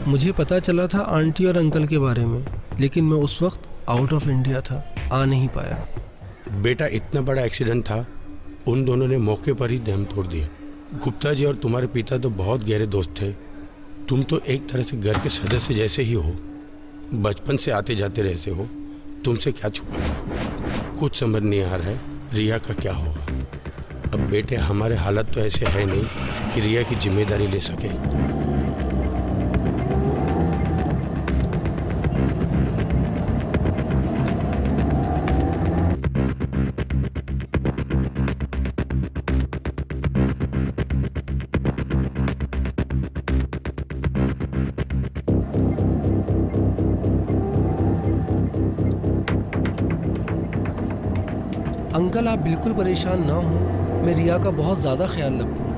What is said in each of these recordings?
मुझे पता चला था आंटी और अंकल के बारे में, लेकिन मैं उस वक्त आउट ऑफ इंडिया था, आ नहीं पाया। बेटा इतना बड़ा एक्सीडेंट था, उन दोनों ने मौके पर ही दम तोड़ दिया। गुप्ता जी और तुम्हारे पिता तो बहुत गहरे दोस्त थे। तुम तो एक तरह से घर के सदस्य जैसे ही हो, बचपन से आते जाते रहते हो, तुमसे क्या छुपाना। कुछ समझ नहीं आ रहा है रिया का क्या होगा। अब बेटे हमारे हालत तो ऐसे है नहीं कि रिया की जिम्मेदारी ले सके। अंकल आप बिल्कुल परेशान ना हो, मैं रिया का बहुत ज़्यादा ख्याल रखूँगा।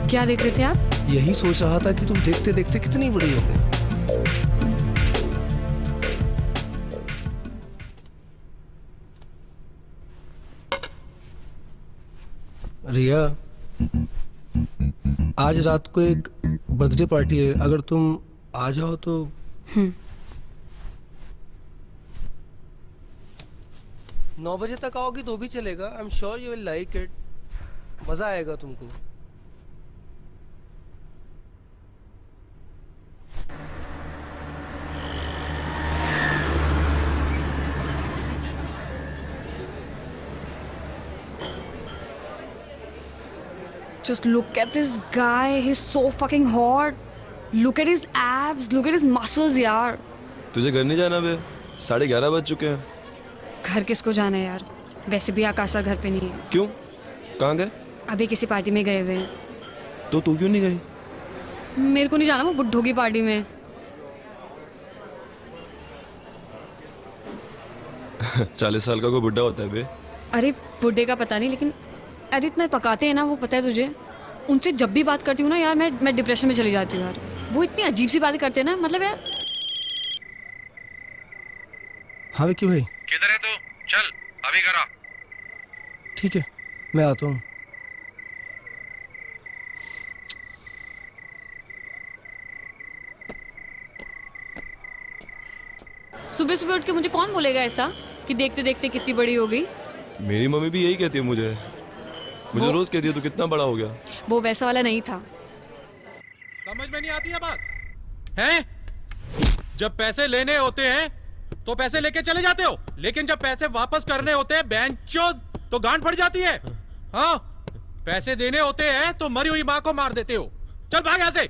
क्या देख रहे थे आप? यही सोच रहा था कि तुम देखते देखते कितनी बड़ी हो गई। रिया, आज रात को एक बर्थडे पार्टी है, अगर तुम आ जाओ तो। 9 बजे तक आओगी तो भी चलेगा। I am sure you will like it, मजा आएगा तुमको। Just look at this guy, he's so fucking hot. Look at his abs, look at his muscles यार। तुझे घर नहीं जाना बे? 11:30 बज चुके हैं। घर किसको जाना है यार? वैसे भी आकाश सर घर पे नहीं है। क्यों? कहाँ गए? अभी किसी पार्टी में गए हुए हैं। तो तू क्यों नहीं गई? मेरे को नहीं जाना वो बुड्ढों की पार्टी में। 40 साल का कोई बुड्ढा होता है बे? अरे बुड्ढे का पता नहीं, लेकिन अरे इतना पकाते हैं ना वो, पता है तुझे? उनसे जब भी बात करती हूँ ना यार, मैं डिप्रेशन में चली जाती हूँ यार। वो इतनी अजीब सी बातें करते हैं ना, मतलब यार। हाँ विक्की भाई। किधर है तू? चल अभी करा। ठीक है मैं आता हूँ। सुबह सुबह उठ के मुझे कौन बोलेगा ऐसा कि देखते देखते कितनी बड़ी हो गई? मेरी मम्मी भी यही कहती है मुझे रोज कहती है तू कितना बड़ा हो गया। वो वैसा वाला नहीं था। समझ में नहीं आती है बात? हैं? जब पैसे लेने होते हैं तो पैसे लेके चले जाते हो, लेकिन जब पैसे वापस करने होते हैं बेंचोद तो गांड फट जाती है। हाँ, पैसे देने होते हैं तो मरी हुई मां को मार देते हो। चल भाग यहां से।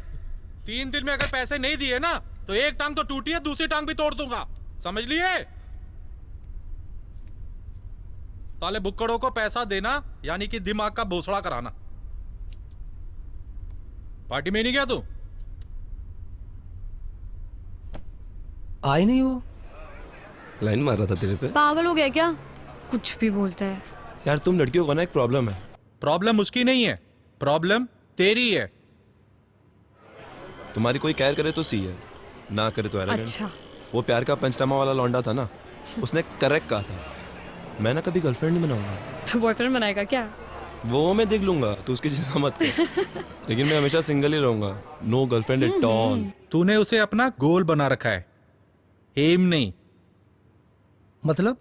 3 दिन में अगर पैसे नहीं दिए ना तो एक टांग तो टूटी है, दूसरी टांग भी तोड़ दूंगा, समझ लिए? साले बुक्कड़ों को पैसा देना यानी कि दिमाग का भोसड़ा कराना। पार्टी में नहीं गया तू? आए नहीं वो? लाइन मार रहा था तेरे पे। पागल हो गया क्या? कुछ भी बोलता है यार तुम लड़कियों को ना एक प्रॉब्लम है। प्रॉब्लम उसकी नहीं है, प्रॉब्लम तेरी है। तुम्हारी कोई केयर करे तो सी है, ना करे तो एरोगेंट। अच्छा। वो प्यार का पंचनामा वाला लौंडा था ना, उसने करेक्ट कहा था, मैं ना कभी गर्लफ्रेंड नहीं बनाऊंगा। तो बॉयफ्रेंड बनाएगा क्या? वो मैं देख लूंगा, तू उसकी चिंता मत कर। लेकिन मैं हमेशा सिंगल ही रहूंगा, नो गर्लफ्रेंड एट ऑल। तूने उसे अपना गोल बना रखा है, एम नहीं। मतलब?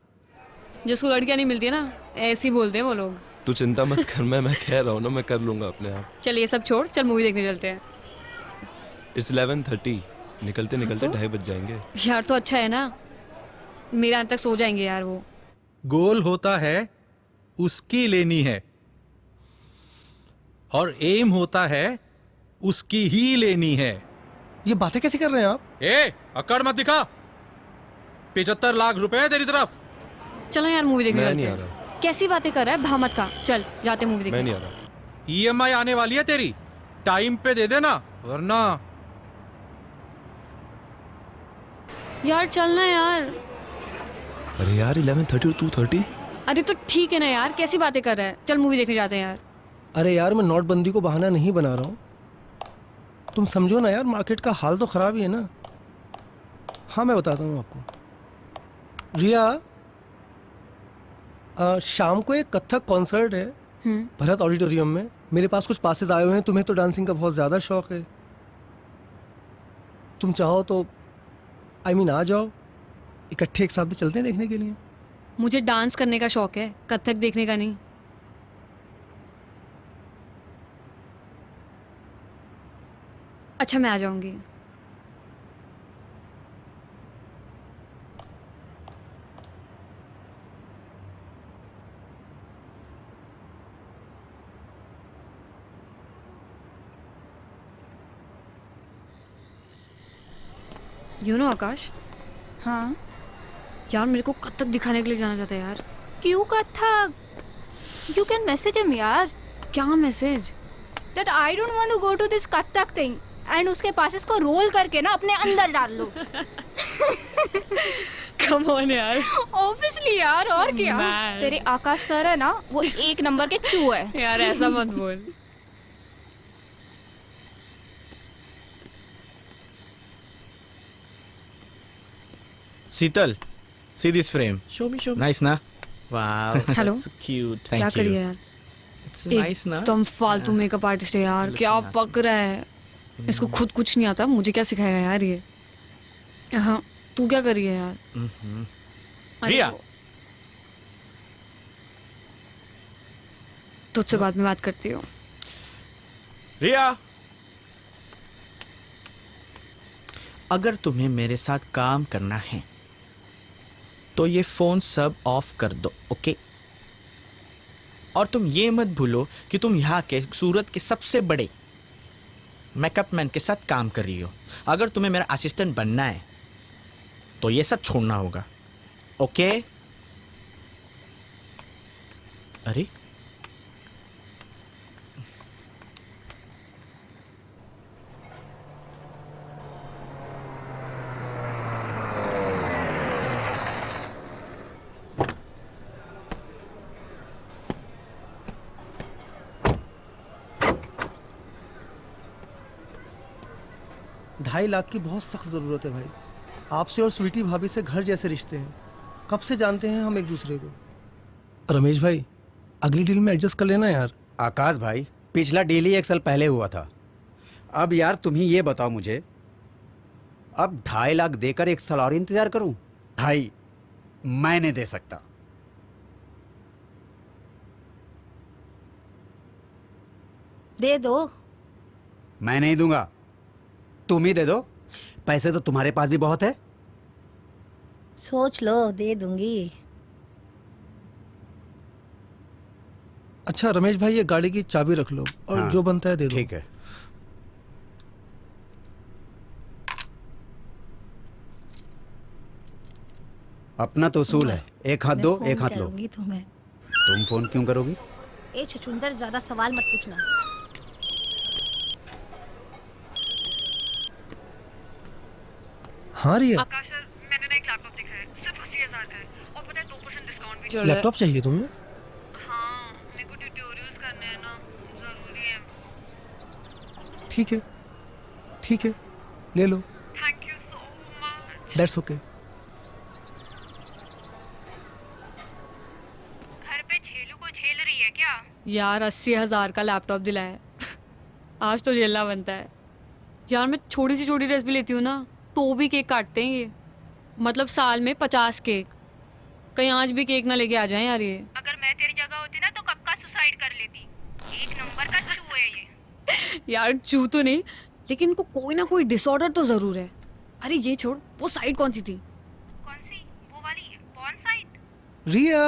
जिसको लड़कियां नहीं मिलती है ना, ऐसे ही बोलते हैं वो लोग। तू चिंता मत कर, मैं कह रहा हूँ ना, मैं कर लूंगा अपने आप। चल ये सब छोड़, चल मूवी देखने चलते हैं। इट्स 11:30, निकलते निकलते 2:30 बज जाएंगे। यार तो अच्छा है ना, मेरे यहाँ तक सो जाएंगे यार वो। गोल होता है उसकी लेनी है और एम होता है उसकी ही लेनी है। ये बातें कैसे कर रहे हैं आप? ए, अकड़ मत दिखा। 75 लाख रुपए है तेरी तरफ। चलो यार मूवी देखने मैं चलते नहीं आ हैं। कैसी बातें कर रहा है, भामत का। चल जाते मूवी मैं देखने। नहीं आ रहा। ईएमआई आने वाली है तेरी, टाइम पे दे देना वरना। यार चलना यार। अरे यार 11:30 और 2:30। अरे तो ठीक है ना यार, कैसी बातें कर रहा है। चल मूवी देखने जाते हैं यार। अरे यार मैं नोटबंदी को बहाना नहीं बना रहा हूँ, तुम समझो ना यार, मार्केट का हाल तो ख़राब ही है ना। हाँ मैं बताता हूँ आपको। रिया, शाम को एक कथक कॉन्सर्ट है भरत ऑडिटोरियम में। मेरे पास कुछ पासेस आए हुए हैं, तुम्हें तो डांसिंग का बहुत ज़्यादा शौक है। तुम चाहो तो आ जाओ, इकट्ठे एक साथ भी चलते हैं देखने के लिए। मुझे डांस करने का शौक है, कथक देखने का नहीं। अच्छा मैं आ जाऊंगी। आकाश। हाँ यार मेरे को कथक दिखाने के लिए जाना चाहता है यार। क्यों Kathak? You can message him यार। क्या message? That I don't want to go to this Kathak thing and उसके पासेस को रोल करके ना अपने अंदर डाल लो। कम ऑन यार। ऑब्वियसली यार, और क्या। Man. तेरे आकाश सर है ना, वो 1 नंबर के चू है। यार ऐसा मत बोल। Sital, see this frame. Show me. Nice, na? Wow, Hello? that's so cute. क्या Thank करिए you. यार? It's nice, na? एकदम फालतू मेकअप आर्टिस्ट है यार। Looking क्या awesome. पक रहा है। इसको खुद कुछ नहीं आता, मुझे क्या सिखाएगा यार ये। हाँ तू क्या करिए यार? अरे रिया। वो- तुझसे बाद में बात करती हूँ। रिया, अगर तुम्हें मेरे साथ काम करना है तो ये फोन सब ऑफ कर दो, ओके? और तुम ये मत भूलो कि तुम यहाँ के सूरत के सबसे बड़े मेकअप मैन के साथ काम कर रही हो। अगर तुम्हें मेरा असिस्टेंट बनना है तो ये सब छोड़ना होगा, ओके? अरे ढाई लाख की बहुत सख्त ज़रूरत है भाई। आपसे और स्वीटी भाभी से घर जैसे रिश्ते हैं, कब से जानते हैं हम एक दूसरे को। रमेश भाई, अगली डील में एडजस्ट कर लेना यार। आकाश भाई, पिछला डील ही 1 साल पहले हुआ था। अब यार तुम ही ये बताओ मुझे, अब 2.5 लाख देकर 1 साल और इंतजार करूं? भाई मैं नहीं दे सकता। दे दो। मैं नहीं दूंगा, तुम ही दे दो। पैसे तो तुम्हारे पास भी बहुत है। सोच लो, दे दूंगी। अच्छा रमेश भाई, ये गाड़ी की चाबी रख लो और हाँ, जो बनता है दे दो। ठीक है। अपना तो उसूल है, एक हाथ मैं दो फोन एक हाथ लो। करूंगी तुम्हें। तुम फोन क्यों करोगी? ए छछुंदर, ज्यादा सवाल मत पूछना। हाँ रिया, आकाश सर, मैंने ना एक लैपटॉप देखा है, सिर्फ 80,000 का है और पता है 2% डिस्काउंट भी चल रहा है। लैपटॉप चाहिए तुम्हें? हाँ, मेरे को ट्यूटोरियल्स करने हैं ना, जरूरी है। ठीक है, ठीक है, ले लो। Thank you so much. That's okay. घर पे छेलू को झेल रही है क्या? यार 80,000 का लैपटॉप दिलाया आज तो झेलना बनता है यार। मैं छोटी सी छोटी ड्रेस भी लेती हूँ ना तो भी केक काटते हैं ये, मतलब साल में 50 केक। कहीं आज भी केक ना लेके आ जाएं यार ये। अगर मैं तेरी जगह होती ना तो कब का सुसाइड कर लेती। एक नंबर का चू है ये। यार चू तो नहीं, लेकिन इनको कोई ना कोई डिसऑर्डर तो जरूर है। अरे ये छोड़, वो साइड कौन सी थी? कौन सी? वो वाली porn site? Riya,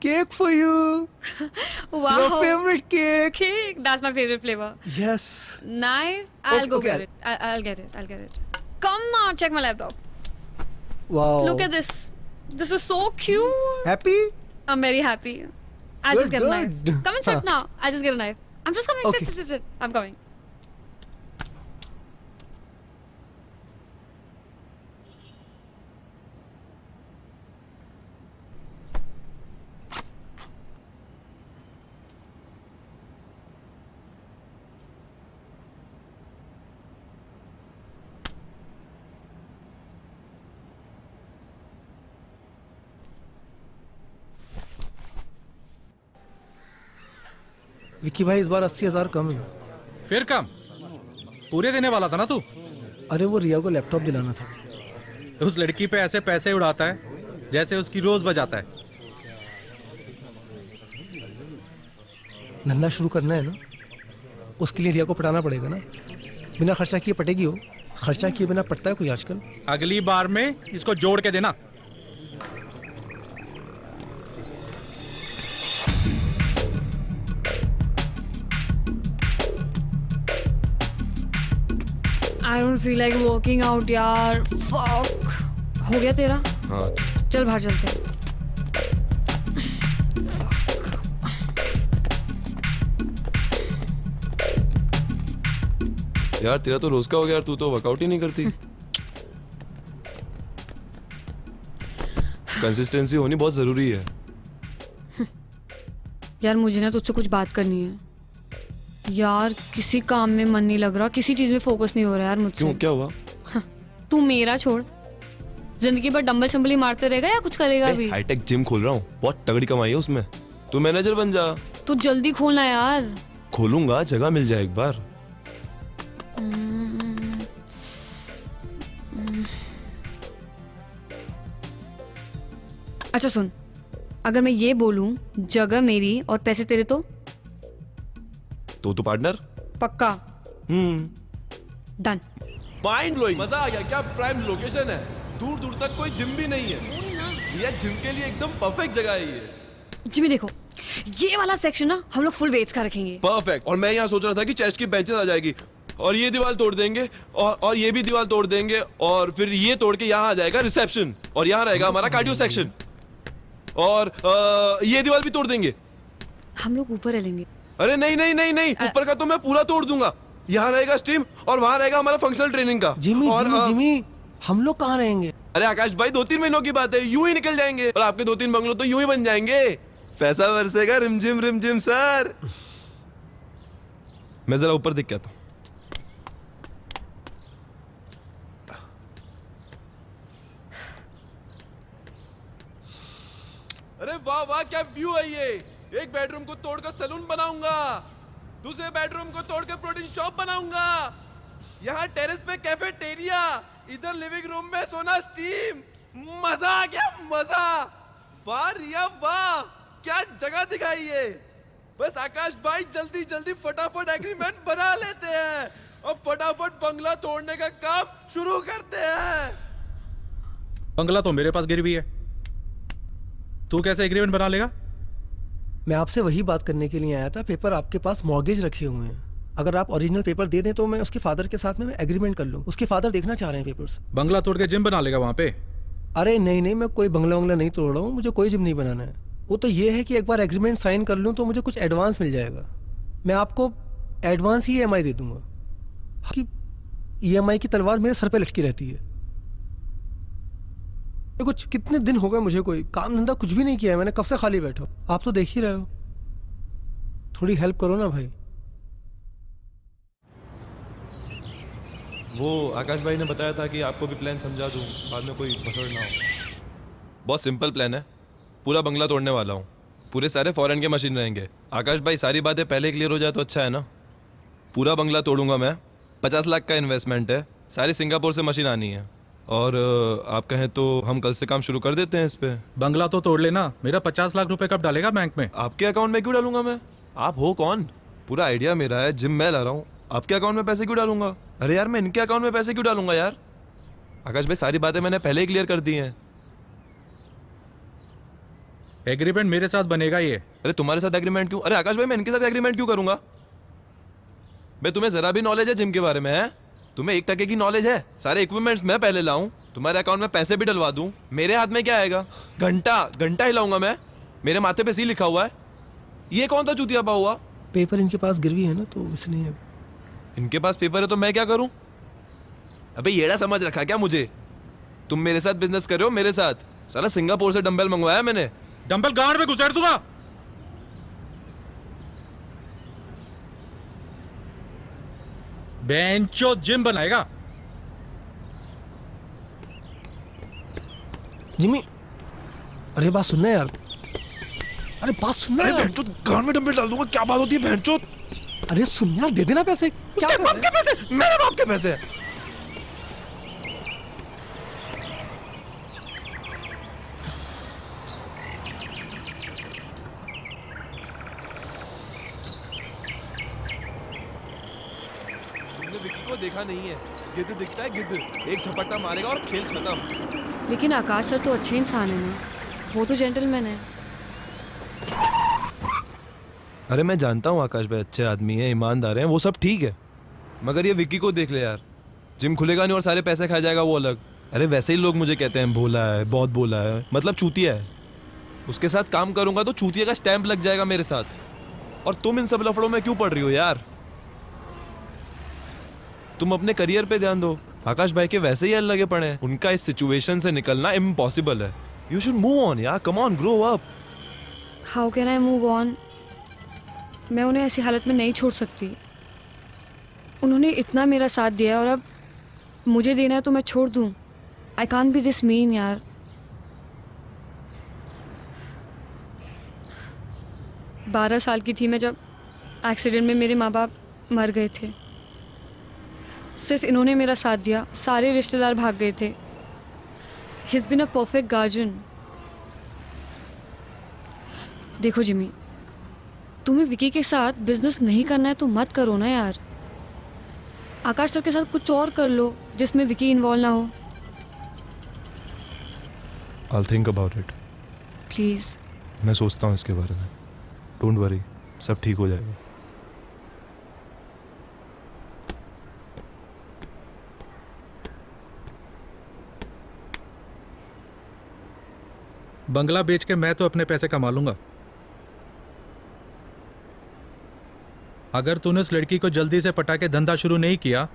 cake for you. Wow. Your favorite cake. Cake, that's my favorite flavor. Yes. Knife, I'll Okay, go okay, get it. I'll get it. I'll get it. Come now, check my laptop. Wow. Look at this. This is so cute. Happy? I'm very happy. I'll just Good, get a knife. good. Come and sit Huh. now. I'll just get a knife. I'm just coming. Okay. Sit. I'm coming. Vicky भाई, इस बार 80,000 कम है। फिर कम? पूरे देने वाला था ना तू। अरे वो रिया को लैपटॉप दिलाना था। उस लड़की पे ऐसे पैसे उड़ाता है जैसे उसकी रोज बजाता है। धंधा शुरू करना है ना, उसके लिए रिया को पटाना पड़ेगा ना। बिना खर्चा किए पटेगी हो? खर्चा किए बिना पटता है कोई आजकल? अगली बार में इसको जोड़ के देना। I don't feel like working out यार। Fuck. हो गया तेरा? हाँ, चल बाहर चलते हैं। यार तेरा तो रोज का हो गया यार, तू तो वर्कआउट ही नहीं करती। कंसिस्टेंसी होनी बहुत जरूरी है। यार मुझे ना तुझसे कुछ बात करनी है यार। किसी काम में मन नहीं लग रहा, किसी चीज में फोकस नहीं हो रहा यार मुझसे। क्यों, क्या हुआ? तू मेरा छोड़, जिंदगी भर डंबल शंबल ही मारते रहेगा या कुछ करेगा भी? हाईटेक जिम खोल रहा हूँ, बहुत तगड़ी कमाई है उसमें। तू मैनेजर बन जा। तू जल्दी खोलना यार। खोलूंगा, जगह मिल जाए एक बार। अच्छा सुन, अगर मैं ये बोलूं जगह मेरी और पैसे तेरे तो पार्टनर पक्का? डन। माइंड ब्लोइंग, मजा आ गया। क्या प्राइम लोकेशन है, दूर दूर तक कोई जिम भी नहीं है। ये जिम के लिए एकदम परफेक्ट जगह है ये। जिमी देखो, ये वाला सेक्शन ना हम लोग फुल वेट्स का रखेंगे। परफेक्ट। और मैं यहाँ सोच रहा था कि चेस्ट की बेंचेस आ जाएगी और ये दीवार तोड़ देंगे और ये भी दीवार तोड़ देंगे और फिर ये तोड़ के यहाँ आ जाएगा रिसेप्शन और यहाँ रहेगा हमारा कार्डियो सेक्शन और ये दीवार भी तोड़ देंगे। हम लोग ऊपर रह लेंगे। अरे नहीं नहीं नहीं नहीं, ऊपर का तो मैं पूरा तोड़ दूंगा। यहाँ रहेगा स्टीम और वहाँ रहेगा हमारा फंक्शनल ट्रेनिंग का। जिमी और जिमी जिमी, हम लोग कहाँ रहेंगे? अरे आकाश भाई, 2-3 महीनों की बात है, यूं ही निकल जाएंगे और आपके 2-3 बंगलो तो यूं ही बन जाएंगे। पैसा बरसेगा रिमझिम सर। मैं जरा ऊपर देख के आता हूं। अरे वाह वाह, क्या व्यू है ये। एक बेडरूम को तोड़कर सैलून बनाऊंगा, दूसरे बेडरूम को तोड़कर प्रोटीन शॉप बनाऊंगा, यहाँ टेरेस पे कैफेटेरिया, इधर लिविंग रूम में सोना स्टीम। मजा आ गया, मजा। वाह रिया वाह, क्या जगह दिखाई है। बस आकाश भाई जल्दी जल्दी फटाफट एग्रीमेंट बना लेते हैं और फटाफट बंगला तोड़ने का काम शुरू करते हैं। बंगला तो मेरे पास गिरी हुई है, तू कैसे एग्रीमेंट बना लेगा? मैं आपसे वही बात करने के लिए आया था। पेपर आपके पास मॉर्गेज रखे हुए हैं, अगर आप ओरिजिनल पेपर दे दें तो मैं उसके फादर के साथ में मैं एग्रीमेंट कर लूँ। उसके फादर देखना चाह रहे हैं पेपर्स। बंगला तोड़ के जिम बना लेगा वहां पे? अरे नहीं नहीं, मैं कोई बंगला वंगला नहीं तोड़ रहा हूँ, मुझे कोई जिम नहीं बनाना है। वो तो ये है कि एक बार एग्रीमेंट साइन कर लूँ तो मुझे कुछ एडवांस मिल जाएगा। मैं आपको एडवांस ही EMI दे दूंगा कि EMI की तलवार मेरे सर पे लटकी रहती है। कुछ कितने दिन हो गए मुझे कोई काम धंधा कुछ भी नहीं किया है, मैंने कब से खाली बैठा हूँ। आप तो देख ही रहे हो, थोड़ी हेल्प करो ना भाई। वो आकाश भाई ने बताया था कि आपको भी प्लान समझा दूं, बाद में कोई भसड़ ना हो। बहुत सिंपल प्लान है, पूरा बंगला तोड़ने वाला हूँ। पूरे सारे फॉरेन के मशीन रहेंगे। आकाश भाई सारी बातें पहले क्लियर हो जाए तो अच्छा है ना। पूरा बंगला तोड़ूंगा मैं, 50 लाख का इन्वेस्टमेंट है, सारी सिंगापुर से मशीन आनी है। और आप कहें तो हम कल से काम शुरू कर देते हैं इस पे। बंगला तो तोड़ लेना, मेरा 50 लाख रुपए कब डालेगा बैंक में? आपके अकाउंट में क्यों डालूंगा मैं? आप हो कौन? पूरा आइडिया मेरा है, जिम मैं ला रहा हूँ, आपके अकाउंट में पैसे क्यों डालूंगा? अरे यार मैं इनके अकाउंट में पैसे क्यों डालूंगा यार? आकाश भाई सारी बातें मैंने पहले ही क्लियर कर दी हैं। एग्रीमेंट मेरे साथ बनेगा ये। अरे तुम्हारे साथ एग्रीमेंट क्यों? अरे आकाश भाई मैं इनके साथ एग्रीमेंट क्यों करूंगा? मैं तुम्हें जरा भी नॉलेज है जिम के बारे में? है तुम्हें 1% की नॉलेज है? सारे इक्विपमेंट्स मैं पहले लाऊं, तुम्हारे अकाउंट में पैसे भी डलवा दूं, मेरे हाथ में क्या आएगा? घंटा घंटा हिलाऊंगा मैं, मेरे माथे पे सी लिखा हुआ है। ये कौन सा चूतिया पा हुआ? पेपर इनके पास गिरवी है ना, तो इसलिए। इनके पास पेपर है तो मैं क्या करूं? अबे येड़ा समझ रखा क्या मुझे? तुम मेरे साथ बिजनेस कर रहे हो, मेरे साथ। साला सिंगापुर से डंबल मंगवाया मैंने। डंबल गांड में घुसेड़ दूंगा। बेंचो जिम बनाएगा। जिमी, अरे बात सुनना यार, अरे बात सुनना यार। गांड में डंबल डाल दूंगा, क्या बात होती है भैंचोद? अरे सुन यार, दे देना पैसे। क्या उसके बाप के पैसे? मेरे बाप के पैसे? तुमने विक्की को देखा नहीं है, गिद्ध दिखता है गिद्ध, एक झपट्टा मारेगा और खेल खत्म। लेकिन आकाश सर तो अच्छे इंसान है ना, वो तो जेंटलमैन है। अरे मैं जानता हूँ आकाश भाई अच्छे आदमी है, ईमानदार हैं, वो सब ठीक है, मगर ये विक्की को देख ले यार, जिम खुलेगा नहीं और सारे पैसे खा जाएगा वो अलग। अरे वैसे ही लोग मुझे कहते हैं भोला है, बहुत भोला है, मतलब चूतिया है। उसके साथ काम करूंगा तो चूतिया का स्टैंप लग जाएगा मेरे साथ। और तुम इन सब लफड़ों में क्यों पड़ रही हो यार? तुम अपने करियर पे ध्यान दो। आकाश भाई के वैसे ही लगे पड़े हैं, उनका इस सिचुएशन से निकलना इम्पॉसिबल है। यू शुड मूव ऑन यार, come on, grow up. How can I move on? मैं उन्हें ऐसी हालत में नहीं छोड़ सकती। उन्होंने इतना मेरा साथ दिया और अब मुझे देना है तो मैं छोड़ दूं? I can't be this mean यार। बारह साल की थी मैं जब एक्सीडेंट में मेरे माँ बाप मर गए थे। सिर्फ इन्होंने मेरा साथ दिया, सारे रिश्तेदार भाग गए थे। He is been a perfect guardian. देखो जिमी, तुम्हें विकी के साथ बिजनेस नहीं करना है तो मत करो ना यार। आकाश सर के साथ कुछ और कर लो जिसमें विकी इन्वॉल्व ना हो। I'll think about it. Please. मैं सोचता हूँ इसके बारे में। डोंट वरी, सब ठीक हो जाएगा। बंगला बेच के मैं तो अपने पैसे कमा लूंगा। अगर तूने उस लड़की को जल्दी से पटा के धंधा शुरू नहीं किया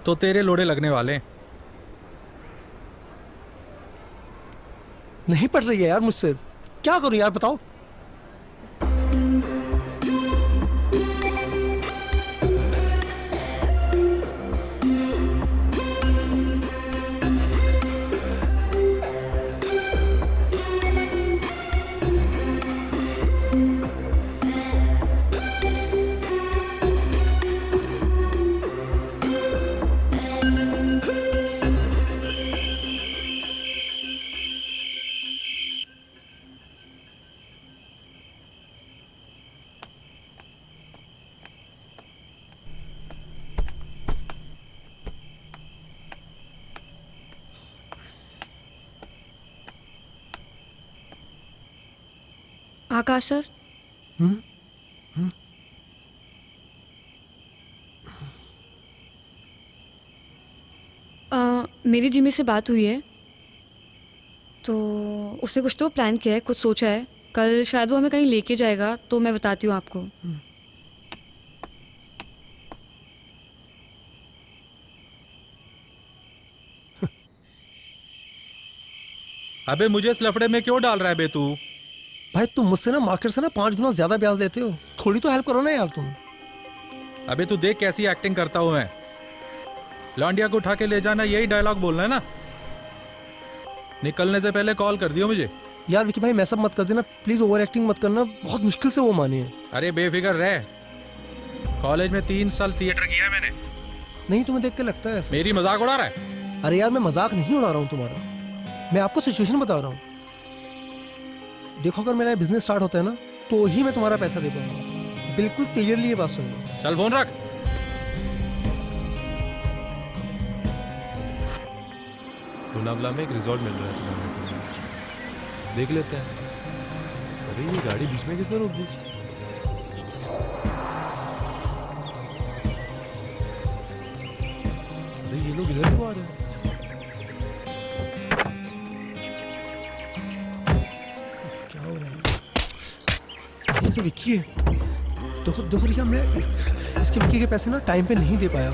तो तेरे लोड़े लगने वाले। नहीं पड़ रही है यार मुझसे, क्या करूं यार बताओ। आकाश सर, मेरी जिमी से बात हुई है, तो उसने कुछ तो प्लान किया है, कुछ सोचा है। कल शायद वो हमें कहीं लेके जाएगा, तो मैं बताती हूँ आपको। अबे मुझे इस लफड़े में क्यों डाल रहा है बे तू? भाई तुम मुझसे ना मार्केट से ना 5 गुना ज्यादा ब्याज लेते हो, थोड़ी तो हेल्प करो ना यार तुम। अबे तू देख कैसी एक्टिंग करता हूं मैं। लौंडिया को उठा के ले जाना, यही डायलॉग बोलना है ना? निकलने से पहले कॉल कर दियो मुझे। यार विकी भाई मैसअप मत कर देना प्लीज, ओवर एक्टिंग मत करना, बहुत मुश्किल से वो माने हैं। अरे बेफिक्र रह, कॉलेज में 3 साल थिएटर किया है मैंने। नहीं तुम्हें देख के लगता है ऐसा। मेरी मजाक उड़ा रहा है? अरे यार मैं मजाक नहीं उड़ा रहा हूँ तुम्हारा, मैं आपको सिचुएशन बता रहा हूँ। देखो अगर मेरा बिजनेस स्टार्ट होता है ना, तो ही मैं तुम्हारा पैसा दे पाऊंगा, बिल्कुल क्लियरली ये बात सुन लो। चल फोन रख। लोनावला में एक रिजॉर्ट मिल रहा है तुम्हारे को, देख लेते हैं। अरे ये गाड़ी बीच में किसने रोक दी? अरे ये लोग इधर क्यों आ रहे हैं? क्या हो रहा है? ये तो विक्की है। देखो रिया, मैं इसके विक्की के पैसे ना टाइम पे नहीं दे पाया।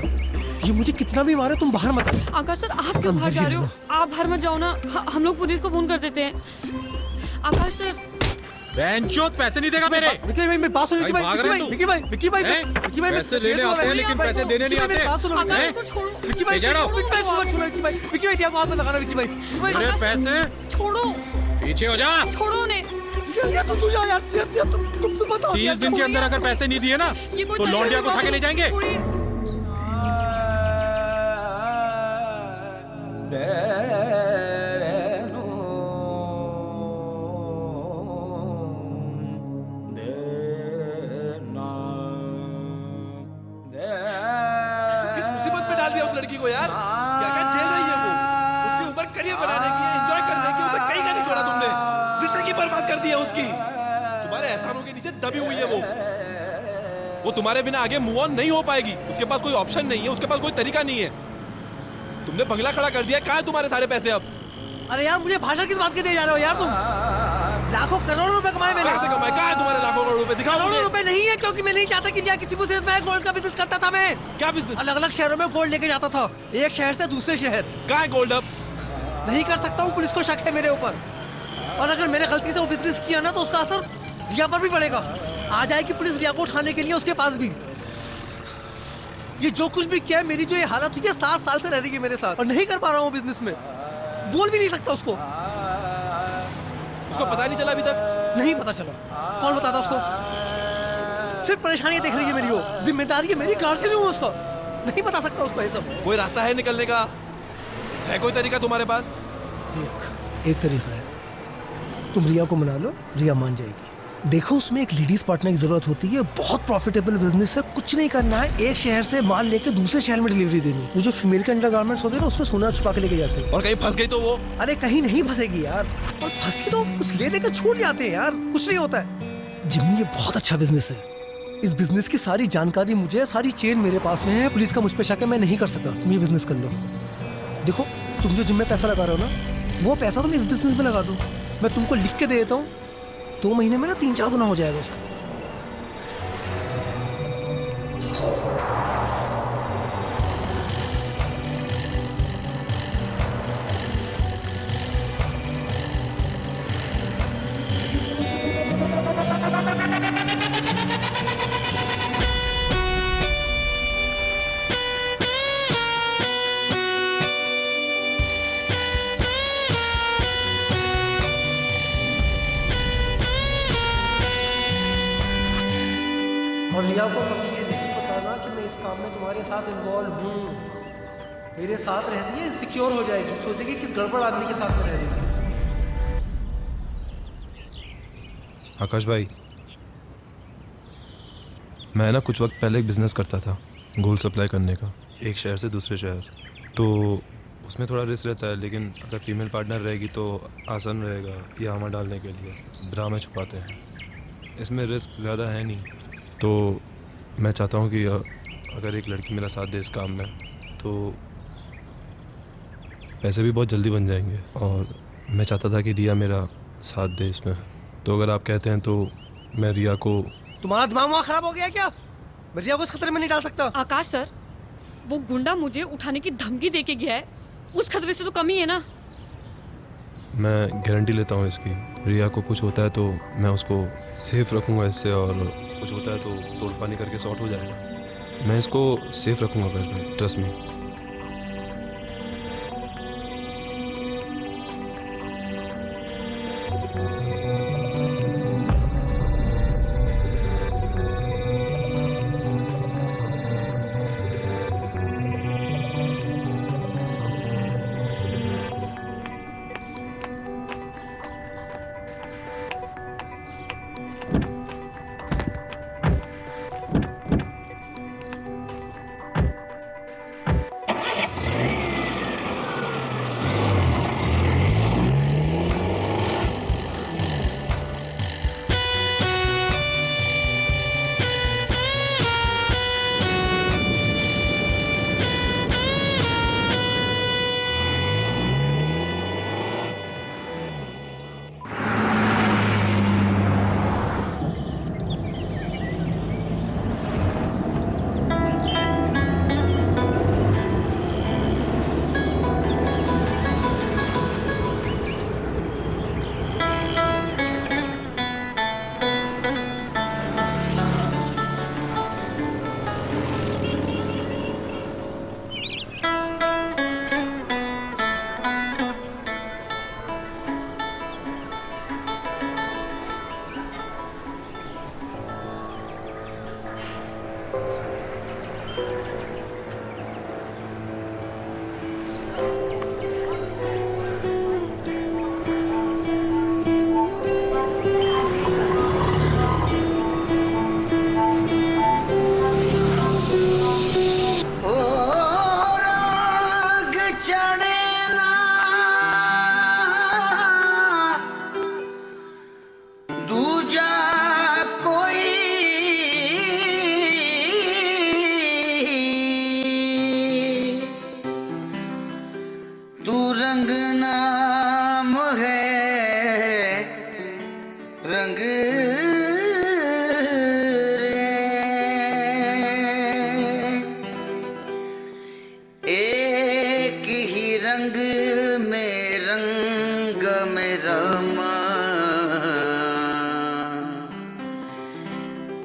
ये मुझे कितना भी मारे, तुम बाहर मत आओ। आकाश सर आप क्यों बाहर जा रहे हो? आप बाहर मत जाओ ना, हम लोग पुलिस को फोन कर देते हैं। आकाश सर, बेंचोद पैसे नहीं देगा मेरे। विक्की भाई मेरी बात सुनो। भाई भाग रहे हैं तू। विक्की भाई पैसे लेने आते हैं लेकिन पैसे देने नहीं आते। आकाश को छोड़ो। विक्की भाई जा रहा हूं। विक्की भाई आप मत लगाना। विक्की भाई मेरे पैसे छोड़ो, पीछे हो जा। छोड़ो उन्हें। तुम जाओ यार, तुम बताओ। 30 दिन के अंदर अगर पैसे नहीं दिए ना, तो लौंडिया को उठा के ले जाएंगे। किस मुसीबत में डाल दिया उस लड़की को यार? क्या क्या झेल रही है वो? उसकी उम्र करियर बनाने की है, एंजॉय करने की, उसे कहीं का नहीं छोड़ा तुमने। जिंदगी बर्बाद कर दी है उसकी। तुम्हारे एहसानों के नीचे दबी हुई है वो तुम्हारे बिना आगे मूव ऑन नहीं हो पाएगी। उसके पास कोई ऑप्शन नहीं है, उसके पास कोई तरीका नहीं है। तुमने बंगला खड़ा कर दिया, कहाँ है तुम्हारे सारे पैसे अब? अरे यार मुझे भाषण किस बात के दे जा रहे हो यार तुम? लाखों करोड़ों रुपए कमाए मैंने। कैसे कमाए? कहाँ है तुम्हारे लाखों करोड़ रुपए? दिखाओ। करोड़ों रुपए नहीं है, क्योंकि मैं नहीं चाहता कि रिया किसी मुसीबत में गोल्ड का बिजनेस करता था। मैं क्या बिजनेस? अलग अलग शहरों में गोल्ड लेके जाता था, एक शहर से दूसरे शहर। कहाँ है गोल्ड अब? नहीं कर सकता हूँ, पुलिस को शक है मेरे ऊपर, और अगर मैंने गलती से वो बिजनेस किया ना, तो उसका असर रिया पर भी पड़ेगा। आ जाएगी पुलिस रिया को उठाने के लिए उसके पास भी। ये जो कुछ भी किया है, मेरी जो ये हालत हुई है, 7 साल से रह रही है मेरे साथ, और नहीं कर पा रहा हूँ बिजनेस में। बोल भी नहीं सकता उसको पता नहीं चला अभी तक? नहीं पता चला। कौन बताता उसको? सिर्फ परेशानियां देख रही है मेरी, वो जिम्मेदारी है मेरी, गार्जियन हूँ उसका। नहीं बता सकता उसको ये सब। कोई रास्ता है निकलने का? है कोई तरीका तुम्हारे पास? देख, एक तरीका है, तुम रिया को मना लो, रिया मान जाएगी। देखो उसमें एक लेडीज पार्टनर की जरूरत होती है, बहुत प्रॉफिटेबल बिजनेस है, कुछ नहीं करना है, एक शहर से माल लेके दूसरे शहर में डिलीवरी देनी। वो जो फीमेल के अंडरगारमेंट्स होते हैं ना, उसमें सोना छुपा के लेके जाते हैं। और कहीं फंस गई तो वो? अरे कहीं नहीं फंसेगी यार, और फंसी तो कुछ ले देकर छूट जाते हैं यार, कुछ नहीं होता है। जिम्मी ये बहुत अच्छा बिजनेस है, इस बिजनेस की सारी जानकारी मुझे, सारी चेन मेरे पास में है। पुलिस का मुझ पे शक है, मैं नहीं कर सकता। तुम ये बिजनेस कर लो। देखो तुम जो जिम में पैसा लगा रहे हो ना, वो पैसा तुम इस बिजनेस में लगा दो। मैं तुमको लिख के दे देता हूँ, 2 महीने में ना 3-4 गुना हो जाएगा उसका। और रिया को कभी ये नहीं बताना कि मैं इस काम में तुम्हारे साथ इन्वॉल्व हूँ। मेरे साथ रहती है, इनसिक्योर हो जाएगी, सोचेगी किस गड़बड़ आदमी के साथ में रह रही है। आकाश भाई, मैं ना कुछ वक्त पहले एक बिजनेस करता था गोल्ड सप्लाई करने का, एक शहर से दूसरे शहर। तो उसमें थोड़ा रिस्क रहता है, लेकिन अगर फीमेल पार्टनर रहेगी तो आसान रहेगा ये हमें डालने के लिए। ब्रा में छुपाते हैं। इसमें रिस्क ज़्यादा है नहीं, तो मैं चाहता हूँ कि अगर एक लड़की मेरा साथ दे इस काम में तो पैसे भी बहुत जल्दी बन जाएंगे, और मैं चाहता था कि रिया मेरा साथ दे इसमें। तो अगर आप कहते हैं तो मैं रिया को... तुम्हारा दिमाग वहाँ खराब हो गया क्या? मैं रिया को इस खतरे में नहीं डाल सकता। आकाश सर, वो गुंडा मुझे उठाने की धमकी दे के गया है, उस खतरे से तो कम ही है ना। मैं गारंटी लेता हूँ इसकी, रिया को कुछ होता है तो मैं उसको सेफ रखूँगा इससे, और कुछ होता है तो तोड़ पानी करके सॉर्ट हो जाएगा। मैं इसको सेफ रखूँगा आकाश भाई, ट्रस्ट मी।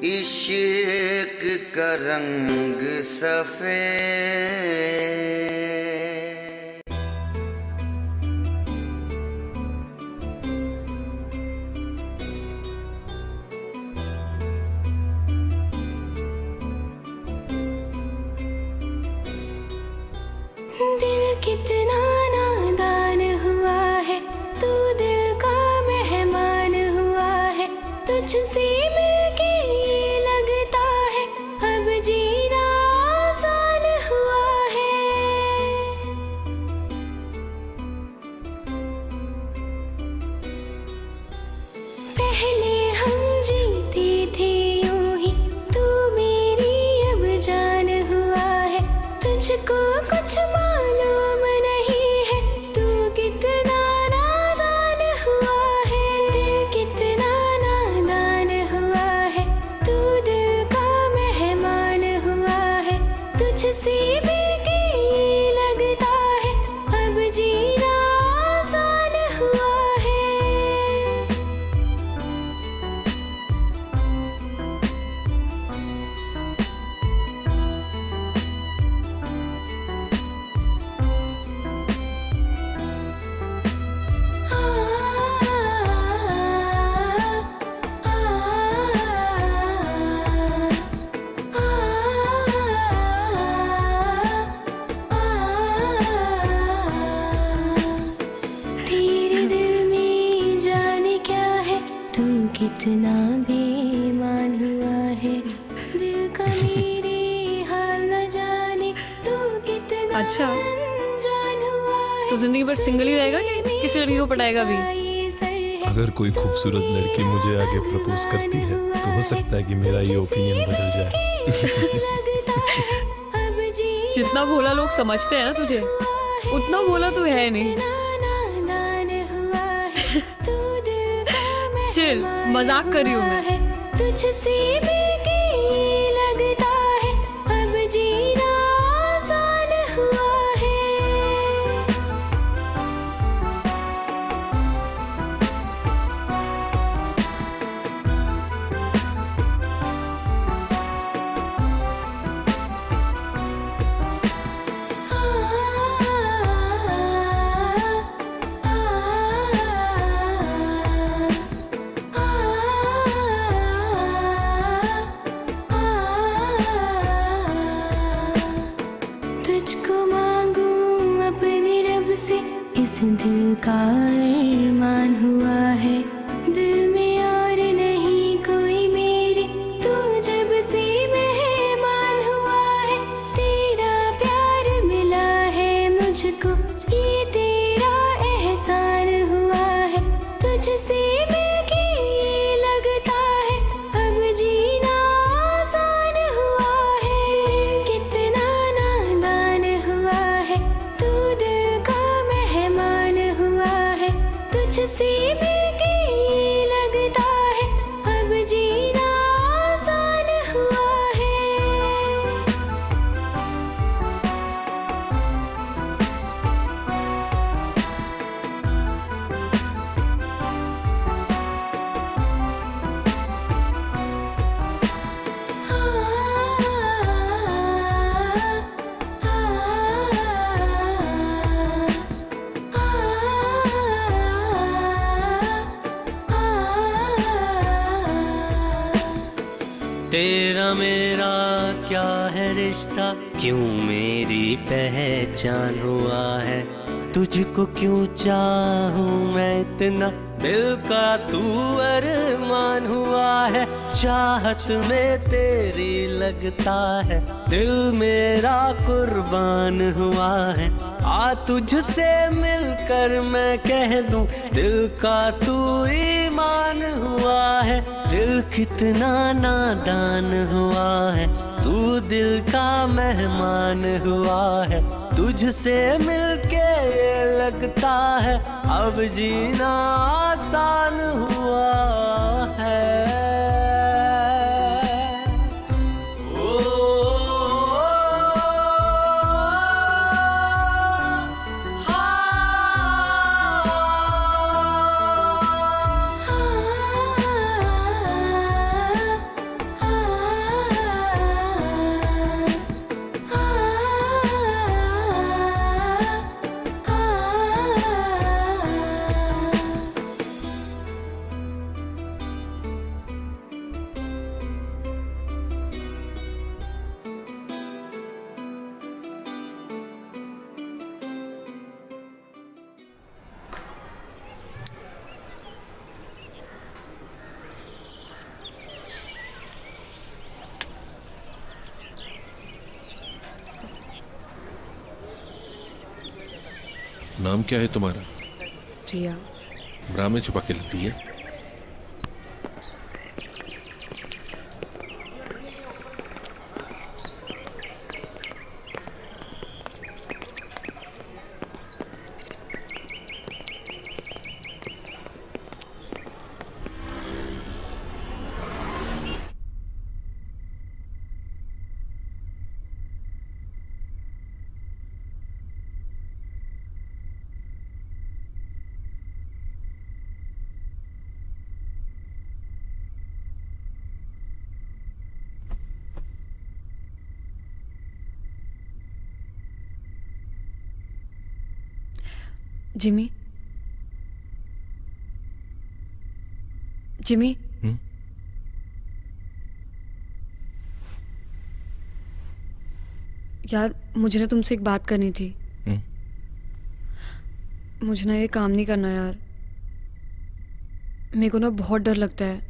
इश्क का रंग सफेद। दिल कितना नादान हुआ है, तू दिल का मेहमान हुआ है, तुझसे मिलके ये लगता है अब जीना आसान हुआ है। पहले हम जीते थे यूं ही, तू मेरी अब जान हुआ है, तुझको कुछ मालूम नहीं है, तू कितना नादान हुआ है। दिल कितना नादान हुआ है, तू दिल का मेहमान हुआ है, तुझसे मिलके ये लगता है अब जीना आसान हुआ है। तेरे दिल में जाने क्या है, तू कितना बेईमान हुआ है, दिल का मेरे हाल न जाने, तू कितना अच्छा। अनजान हुआ है। तो जिंदगी भर सिंगल ही रहेगा कि किसी लड़की को पटाएगा भी? ये सर अगर कोई खूबसूरत लड़की मुझे आगे प्रपोज करती है तो हो सकता है कि मेरा ये ओपिनियन बदल जाए। जितना भोला लोग समझते हैं ना तुझे, उतना भोला तू है नहीं। चिल, मजाक कर रही हूँ मैं। तुझसे मिलके ये लगता है अब जीना आसान हुआ है। तुझको मांगू अपने रब से इस दिल का अरमान हुआ है। दिल में और नहीं कोई मेरे, तू जब से मेहमान हुआ है। तेरा प्यार मिला है मुझको, ये तेरा एहसान हुआ है। तुझसे मिलके ये लगता है अब जीना आसान हुआ है। कितना नादान हुआ है, तू दिल का मेहमान हुआ है। तुझसे मिलके ये लगता है अब जीना आसान हुआ है। तेरा मेरा क्या है रिश्ता, क्यों मेरी पहचान हुआ है। तुझको क्यों चाहूं मैं इतना, दिल का तू अरमान हुआ है। चाहत में तेरी लगता है दिल मेरा कुर्बान हुआ है। आ तुझसे मिलकर मैं कह दूं दिल का तू ईमान हुआ है। दिल कितना नादान हुआ है, तू दिल का मेहमान हुआ है। तुझसे मिलके ये लगता है अब जीना आसान हुआ है। नाम क्या है तुम्हारा? प्रिया। ब्रा में छुपा के लगती है। जिमी, जिमी, यार मुझे ना तुमसे एक बात करनी थी। मुझे ना ये काम नहीं करना यार। मेरे को ना बहुत डर लगता है।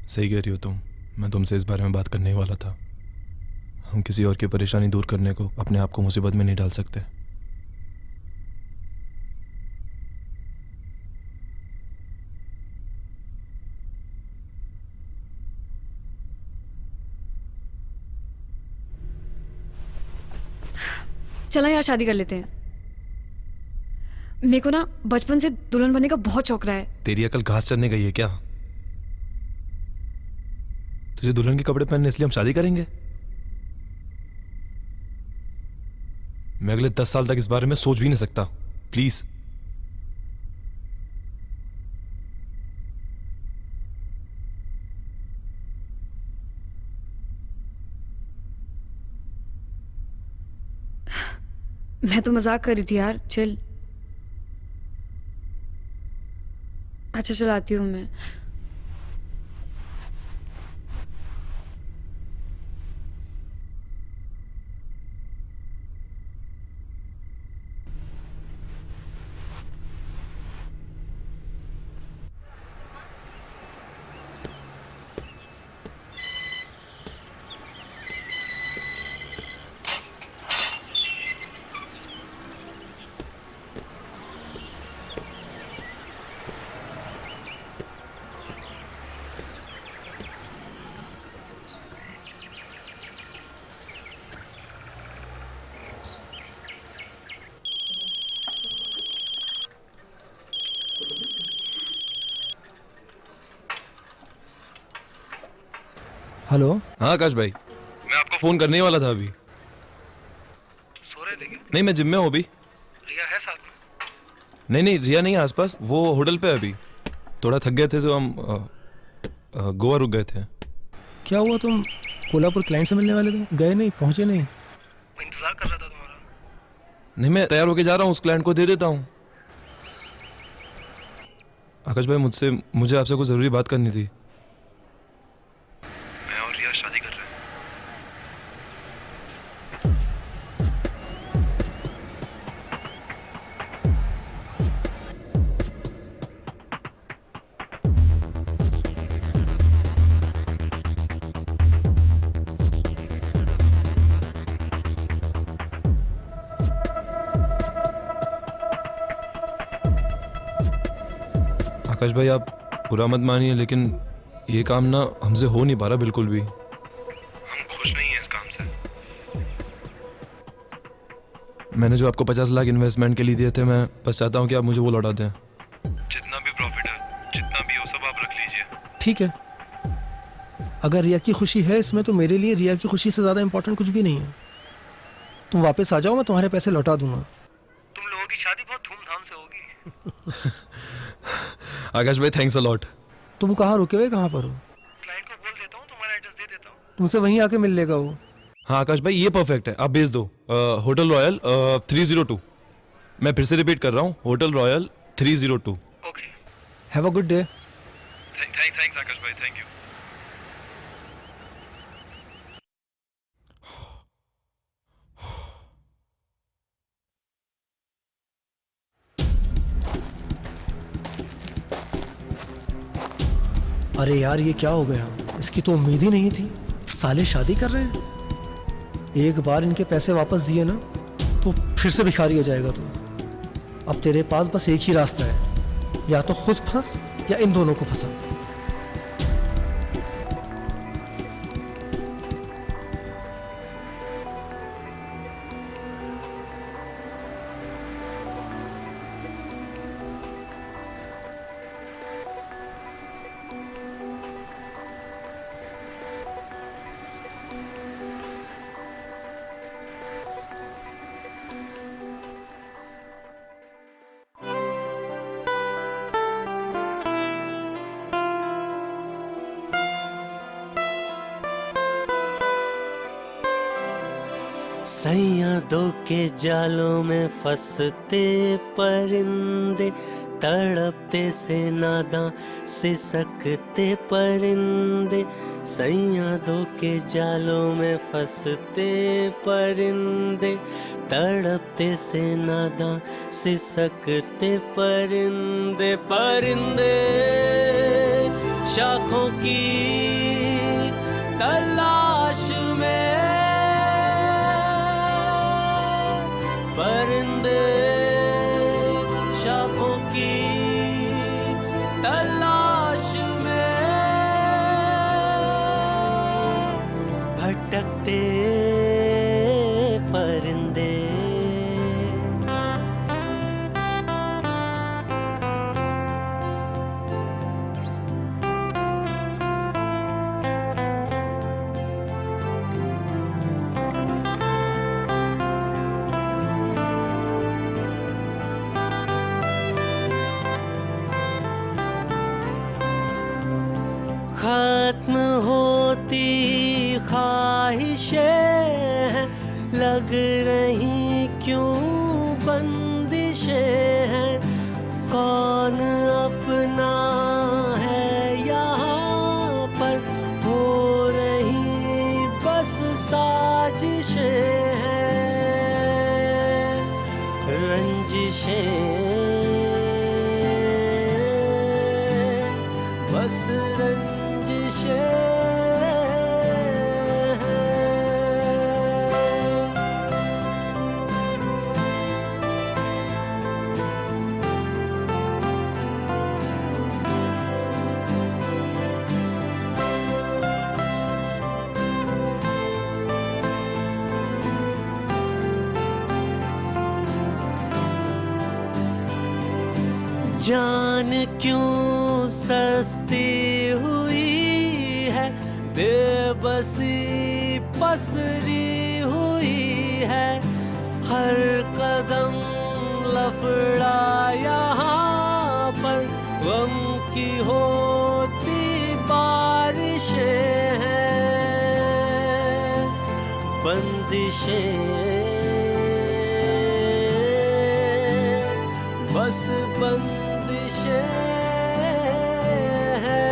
सही कह रही हो तुम। मैं तुमसे इस बारे में बात करने ही वाला था। हम किसी और की परेशानी दूर करने को अपने आप को मुसीबत में नहीं डाल सकते। चला यार शादी कर लेते हैं। मेरे को ना बचपन से दुल्हन बनने का बहुत शौक रहा है। तेरी अकल घास चरने गई है क्या? तुझे दुल्हन के कपड़े पहनने इसलिए हम शादी करेंगे? मैं अगले 10 साल तक इस बारे में सोच भी नहीं सकता। प्लीज। मैं तो मजाक कर रही थी यार, चिल। अच्छा चलाती हूँ मैं। हेलो। हाँ आकाश भाई, मैं आपको फोन करने ही वाला था अभी। सो रहे थे क्या? नहीं, मैं जिम में हूँ अभी। रिया है साथ में? नहीं, रिया नहीं है आसपास, वो होटल पे है अभी। थोड़ा थक गए थे तो हम गोवा रुक गए थे। क्या हुआ, तुम कोल्हापुर क्लाइंट से मिलने वाले थे, गए नहीं, पहुंचे नहीं? मैं इंतजार कर रहा था तुम्हारा। नहीं, मैं तैयार होके जा रहा हूँ, उस क्लाइंट को दे देता हूँ। आकाश भाई, मुझे आपसे कुछ जरूरी बात करनी थी। मैं और रिया शादी कर रहे हैं। आकाश भाई, आप बुरा मत मानिए, लेकिन ये काम ना हमसे हो नहीं पा रहा बिल्कुल भी। हम खुश नहीं हैं इस काम से। मैंने जो आपको 50 लाख इन्वेस्टमेंट के लिए दिए थे, मैं बस चाहता हूँ कि आप मुझे वो लौटा दें। जितना भी प्रॉफिट है, जितना भी हो, सब आप रख लीजिए। ठीक है, अगर रिया की खुशी है इसमें तो मेरे लिए रिया की खुशी से ज़्यादा इंपॉर्टेंट कुछ भी नहीं है। तुम वापस आ जाओ, मैं तुम्हारे पैसे लौटा दूंगा। तुम लोगों की शादी बहुत धूमधाम से होगी। आकाश भाई, थैंक्स अ लॉट। तुम कहाँ रुके हुए, कहाँ पर हो? क्लाइंट को बोल देता हूँ, तुम्हारा एड्रेस दे देता हूँ। तुमसे वहीं आके मिल लेगा वो। हाँ आकाश भाई, ये परफेक्ट है, आप भेज दो। Hotel royal 302। मैं फिर से रिपीट कर रहा हूँ, hotel royal 302। Okay. Have a good day. Thanks Akash भाई, थैंक यू। अरे यार, ये क्या हो गया, इसकी तो उम्मीद ही नहीं थी। साले शादी कर रहे हैं। एक बार इनके पैसे वापस दिए ना तो फिर से भिखारी हो जाएगा तू। अब तेरे पास बस एक ही रास्ता है, या तो खुद फंस या इन दोनों को फंसा। सैयदों के जालों में फंसते परिंदे, तड़पते से नादां सिसकते परिंदे। सैयदों के जालों में फंसते परिंदे, तड़पते से नादां सिसकते परिंदे। परिंदे शाखों की तलाश में, परिंदे शाखों की तलाश में, भटकते परिंदे। ख्वाहिशें हैं, लग रही क्यों बंदिशें हैं, कौन अपना है यहाँ पर, हो रही बस साजिशें हैं, रंजिशें, बस रंजिशें। जान क्यों सस्ती हुई है, बेबसी पसरी हुई है, हर कदम लफड़ा यहाँ पर, गम की होती बारिशें हैं, बंदिशें, बस बंदिशें हैं।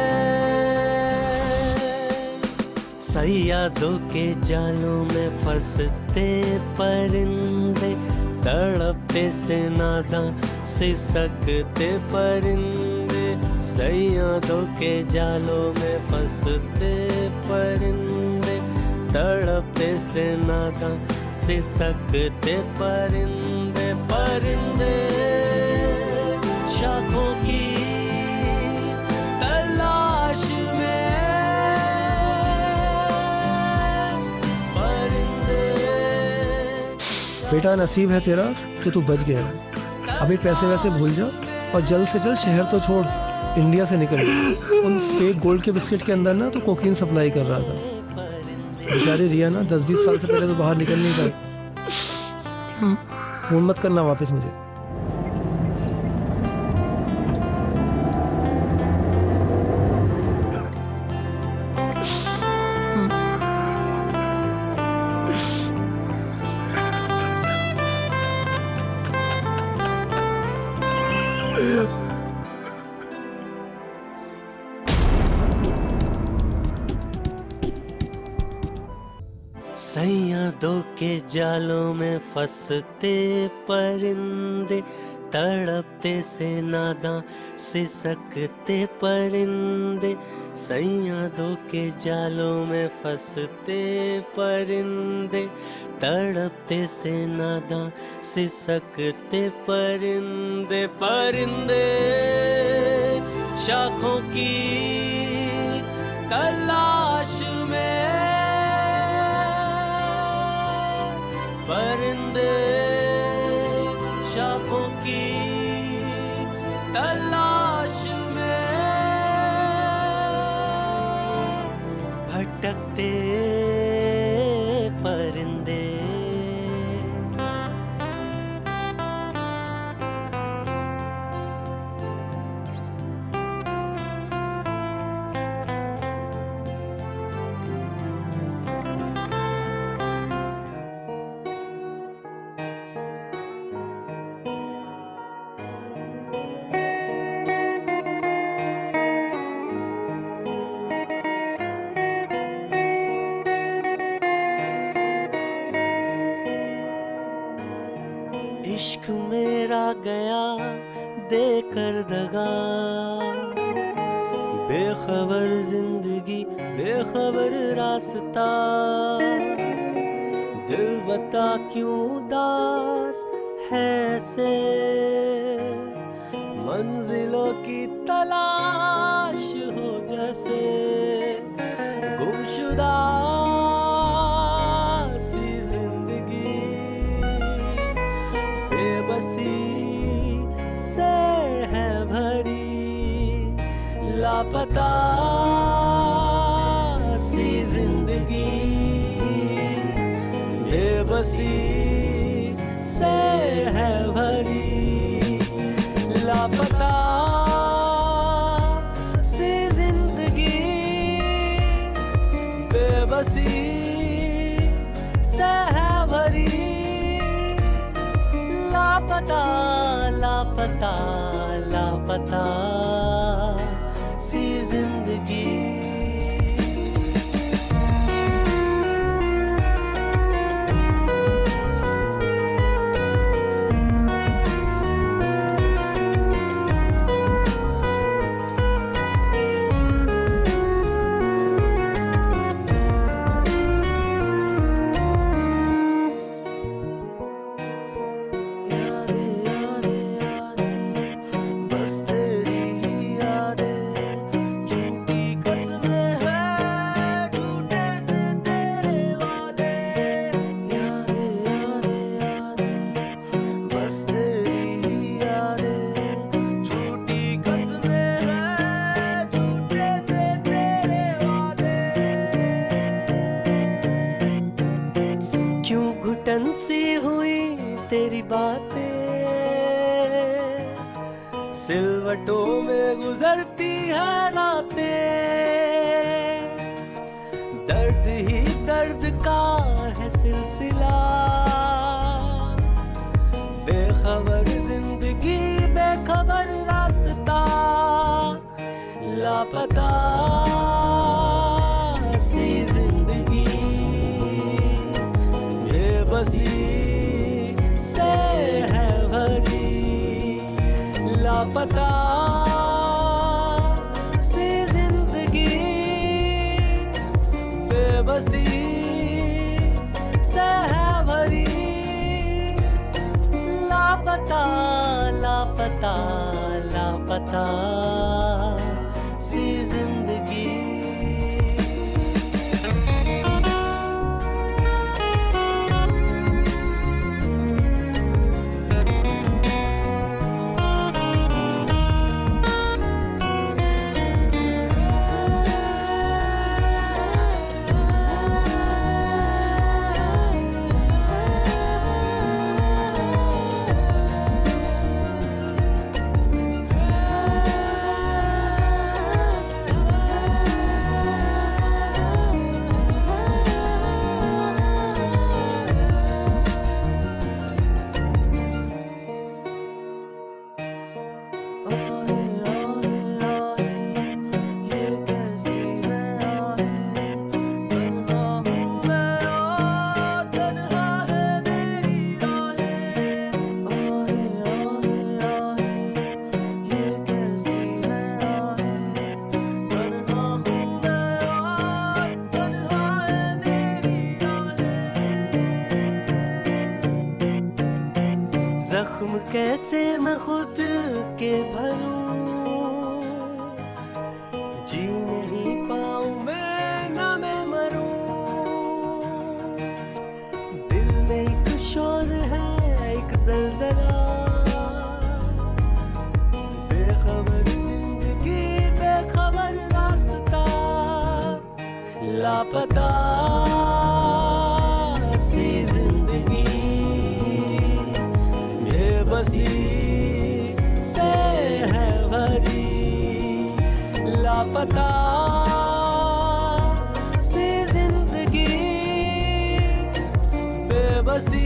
सैयादों के जालों में फंसते परिंदे, तड़पते से नादां सिसकते परिंदे, सैयादों के जालों में फंसते परिंदे, तड़पते से नादां सिसकते परिंदे, परिंदे शाखों की तलाश में, परिंदे। बेटा नसीब है तेरा कि तू बच गया। अभी पैसे वैसे भूल जा और जल्द से जल्द शहर तो छोड़, इंडिया से निकल जा। उन फेक गोल्ड के बिस्किट के अंदर ना तो कोकीन सप्लाई कर रहा था। बेचारी रिया ना 10-20 साल से पहले तो बाहर निकल नहीं पाई। फोन मत करना वापस मुझे। सैयादों के जालों में फंसते परिंदे, तड़पते से नादां सिसकते परिंदे, सैयादों के जालों में फंसते परिंदे, तड़पते से नादां सिसकते परिंदे, परिंदे शाखों की तलाश में, परिंदे शाखों की तलाश में, भटकते परिंदे। इश्क मेरा गया देकर दगा, बेखबर जिंदगी बेखबर रास्ता, दिल बता क्यों उदास है से, मंजिलों की तलाश हो जैसे, गुमशुदा सी जिंदगी, बेबसी से है भरी, लापता सी जिंदगी, बेबसी से है भरी, लापता सी जिंदगी, बेबसी बेबसी से है भरी, लापता लापता लापता सी जिंदगी। घुटन सी हुई तेरी बातें, सिलवटों में गुजरती है रातें, दर्द ही दर्द का है सिलसिला, बेखबर जिंदगी बेखबर रास्ता, लापता सी जिंदगी, बेबसी से है भरी, लापता सी जिंदगी, बेबसी से है भरी, लापता लापता लापता सी जिंदगी। जख्म कैसे मैं खुद के भरूं, जी नहीं पाऊं मैं ना मैं मरूं, दिल में एक शोर है एक ज़लज़ला, बेखबर जिंदगी बेखबर रास्ता, लापता सी जिंदगी, बेबसी से है भरी, लापता सी जिंदगी, बेबसी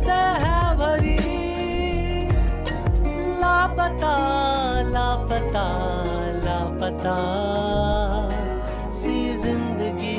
से है भरी, लापता लापता लापता सी जिंदगी।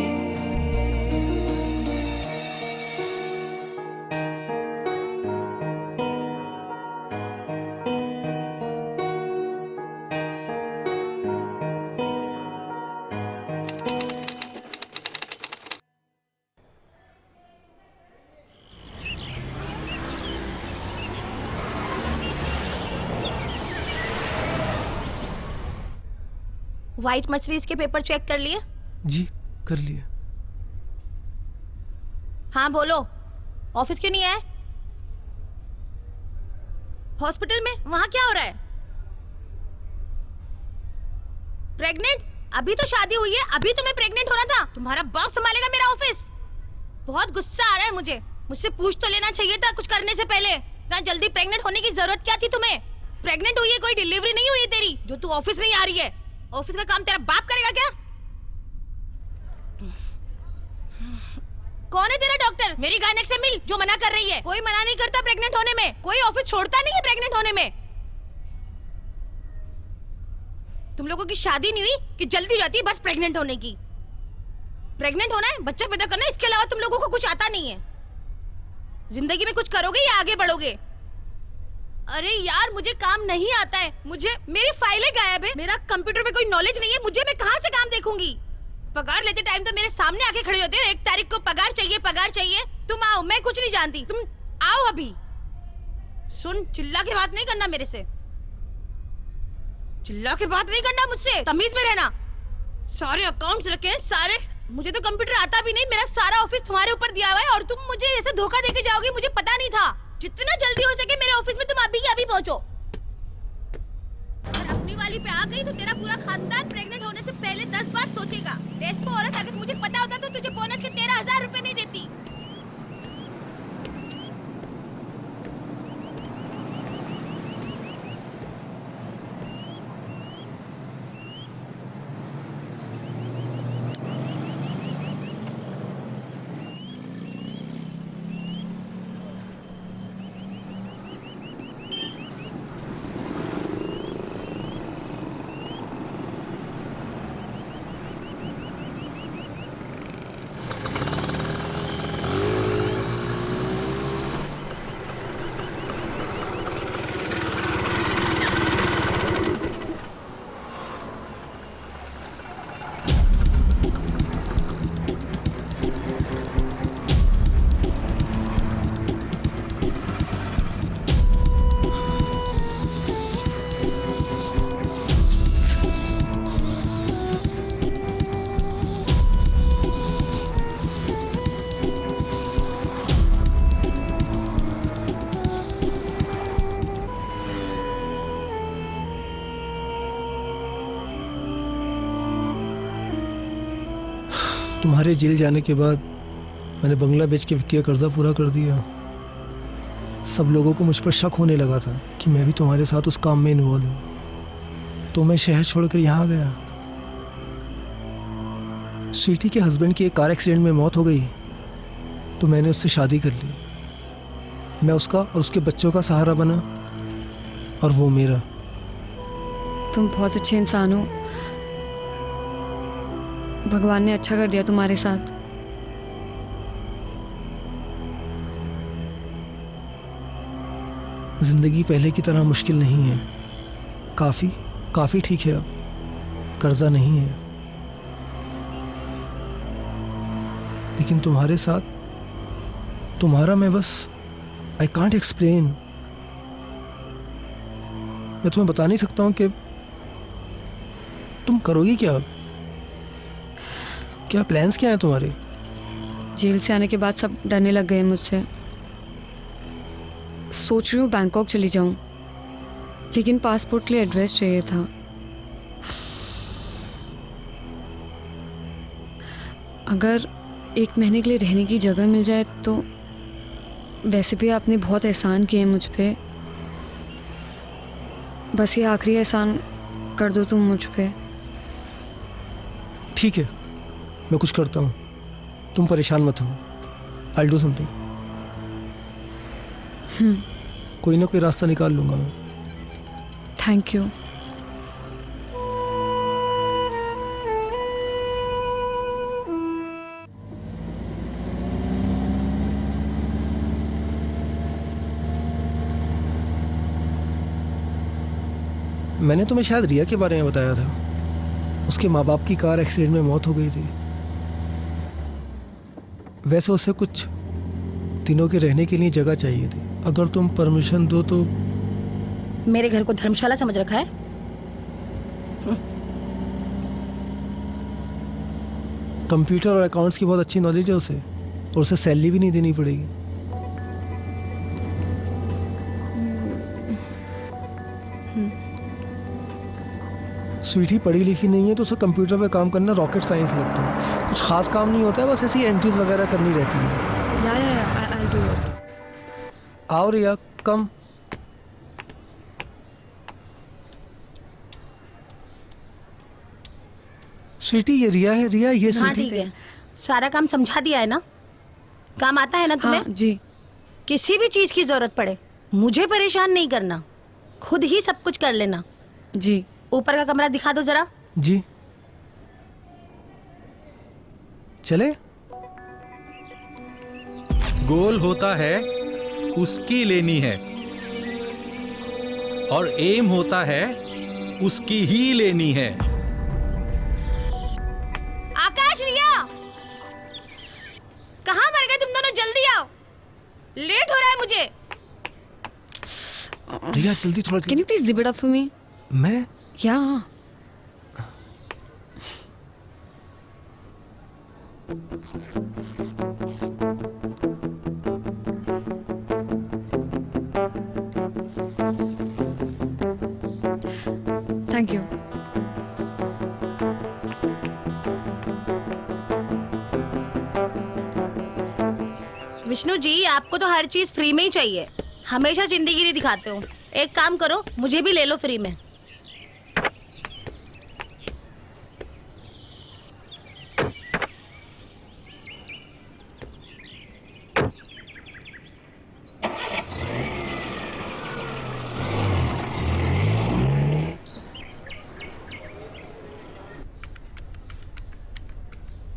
व्हाइट मर्सिडीज के पेपर चेक कर लिए? जी कर लिया। हाँ बोलो, ऑफिस क्यों नहीं आए? हॉस्पिटल में वहां क्या हो रहा है? प्रेग्नेंट? अभी तो शादी हुई है, अभी तुम्हें प्रेग्नेंट होना था। तुम्हारा बाप संभालेगा मेरा ऑफिस। बहुत गुस्सा आ रहा है मुझे। मुझसे पूछ तो लेना चाहिए था कुछ करने से पहले। इतना जल्दी प्रेग्नेंट होने की जरूरत क्या थी तुम्हें? प्रेग्नेंट हुई है, कोई डिलीवरी नहीं हुई है तेरी जो तू ऑफिस नहीं आ रही है। ऑफिस का काम तेरा बाप करेगा क्या? कौन है तेरा डॉक्टर? मेरी गायनेक से मिल जो मना कर रही है। कोई मना नहीं करता प्रेग्नेंट होने में, कोई ऑफिस छोड़ता नहीं है प्रेग्नेंट होने में। तुम लोगों की शादी नहीं हुई कि जल्दी जाती है बस प्रेग्नेंट होने की। प्रेग्नेंट होना है, बच्चा पैदा करना है, इसके अलावा तुम लोगों को कुछ आता नहीं है। जिंदगी में कुछ करोगे या आगे बढ़ोगे? अरे यार मुझे काम नहीं आता है, मुझे मेरी फाइलें गायब है, मेरा कंप्यूटर में कोई नॉलेज नहीं है, मुझे मैं कहाँ से काम देखूंगी? पगार लेते टाइम तो मेरे सामने आके खड़े होते हो, 1 तारीख को पगार चाहिए पगार चाहिए। तुम आओ, मैं कुछ नहीं जानती, तुम आओ अभी। सुन, चिल्ला के बात नहीं करना मेरे से, चिल्ला के बात नहीं करना मुझसे, तमीज में रहना। सारे अकाउंट्स रखे हैं सारे, मुझे तो कंप्यूटर आता भी नहीं, मेरा सारा ऑफिस तुम्हारे ऊपर दिया हुआ है और तुम मुझे ऐसे धोखा देके जाओगी, मुझे पता नहीं था। जितना जल्दी हो सके मेरे ऑफिस में तुम अभी के अभी पहुंचो। अगर अपनी वाली पे आ गई तो तेरा पूरा खानदान प्रेग्नेंट होने से पहले 10 बार सोचेगा। डेस्पो औरत, अगर मुझे पता होता तो तुझे बोनस के 13,000 रुपए नहीं देती। तुम्हारे जेल जाने के बाद मैंने बंगला बेच के विक्की का कर्जा पूरा कर दिया। सब लोगों को मुझ पर शक होने लगा था कि मैं भी तुम्हारे साथ उस काम में इन्वॉल्व हूँ, तो मैं शहर छोड़कर यहाँ आ गया। स्वीटी के हस्बैंड की एक कार एक्सीडेंट में मौत हो गई तो मैंने उससे शादी कर ली। मैं उसका और उसके बच्चों का सहारा बना और वो मेरा। तुम बहुत अच्छे इंसान हो, भगवान ने अच्छा कर दिया तुम्हारे साथ। जिंदगी पहले की तरह मुश्किल नहीं है, काफी ठीक है, अब कर्जा नहीं है। लेकिन तुम्हारे साथ, तुम्हारा मैं बस आई कांट एक्सप्लेन। मैं तुम्हें बता नहीं सकता हूं कि तुम करोगी क्या, क्या प्लान्स क्या हैं तुम्हारे? जेल से आने के बाद सब डरने लग गए मुझसे। सोच रही हूँ बैंकॉक चली जाऊँ, लेकिन पासपोर्ट के लिए एड्रेस चाहिए था। अगर 1 महीने के लिए रहने की जगह मिल जाए तो। वैसे भी आपने बहुत एहसान किए मुझ पे, बस ये आखिरी एहसान कर दो तुम मुझ पे। ठीक है, मैं कुछ करता हूँ, तुम परेशान मत हो। I'll do something। कोई ना कोई रास्ता निकाल लूंगा मैं। Thank you. मैंने तुम्हें शायद रिया के बारे में बताया था, उसके माँ बाप की कार एक्सीडेंट में मौत हो गई थी। वैसे उसे कुछ दिनों के रहने के लिए जगह चाहिए थी, अगर तुम परमिशन दो तो। मेरे घर को धर्मशाला समझ रखा है? कंप्यूटर और अकाउंट्स की बहुत अच्छी नॉलेज है उसे, और उसे सैलरी भी नहीं देनी पड़ेगी। स्वीटी पढ़ी लिखी नहीं है तो उसे कंप्यूटर पे काम करना रॉकेट साइंस लगता है। कुछ खास काम नहीं होता है, बस ऐसी एंट्रीज वगैरह करनी रहती है। I'll do it। आओ रिया, कम। स्वीटी ये रिया है, रिया ये हाँ स्वीटी। ठीक है। सारा काम समझा दिया है ना? काम आता है ना तुम्हें? हाँ जी। किसी भी चीज की जरूरत पड़े मुझे परेशान नहीं करना, खुद ही सब कुछ कर लेना। जी। ऊपर का कमरा दिखा दो जरा। जी चले। गोल होता है उसकी लेनी है और एम होता है उसकी ही लेनी है। आकाश, रिया, कहाँ मर गए तुम दोनों? जल्दी आओ, लेट हो रहा है मुझे। रिया जल्दी थोड़ा। Can you please give it up for me? मैं? या थैंक यू। विष्णु जी, आपको तो हर चीज फ्री में ही चाहिए, हमेशा जिंदगी दिखाते हो। एक काम करो, मुझे भी ले लो फ्री में।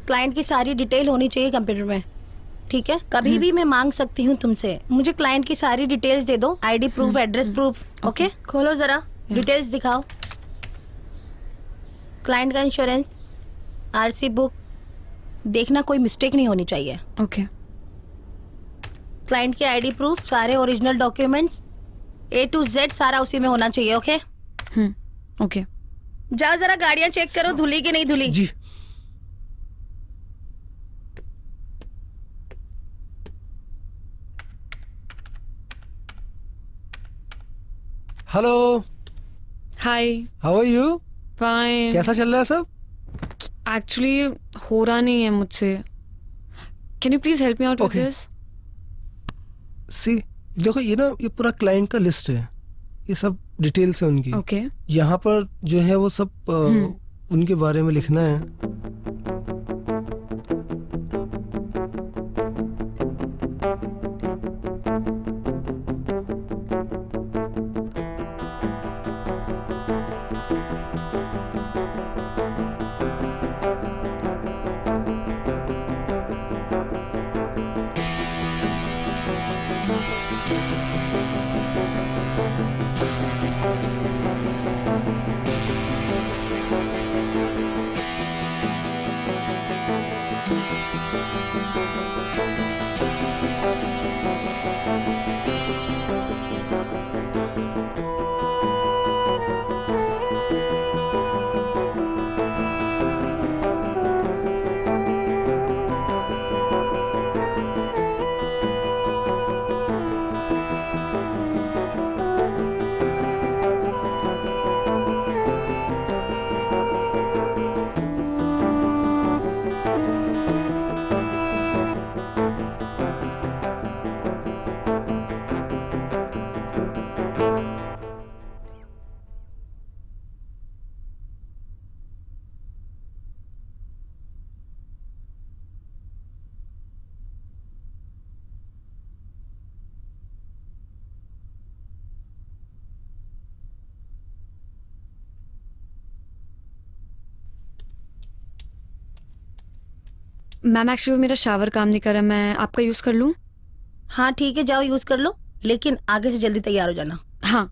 क्लाइंट की सारी डिटेल होनी चाहिए कंप्यूटर में, ठीक है? कभी भी मैं मांग सकती हूँ तुमसे, मुझे क्लाइंट की सारी डिटेल्स दे दो, ID proof, address proof. Okay, खोलो जरा, डिटेल्स दिखाओ। क्लाइंट का इंश्योरेंस, आरसी बुक, देखना कोई मिस्टेक नहीं होनी चाहिए। ओके। क्लाइंट की आईडी प्रूफ, सारे original documents A to Z सारा उसी में होना चाहिए। Okay okay. जाओ जरा गाड़ियां चेक करो, धुली की नहीं धुली। जी। Hello. Hi. How are you? Fine. कैसा चल रहा है सब? एक्चुअली हो रहा नहीं है मुझसे। Can you please help me out with this? See देखो, ये ना, ये पूरा क्लाइंट का लिस्ट है, ये सब डिटेल्स है उनकी। ओके। यहाँ पर जो है वो सब उनके बारे में लिखना है। मैम एक्चुअली मेरा शावर काम नहीं कर रहा, मैं आपका यूज कर लूं? हाँ ठीक है, जाओ यूज कर लो, लेकिन आगे से जल्दी तैयार हो जाना। हाँ।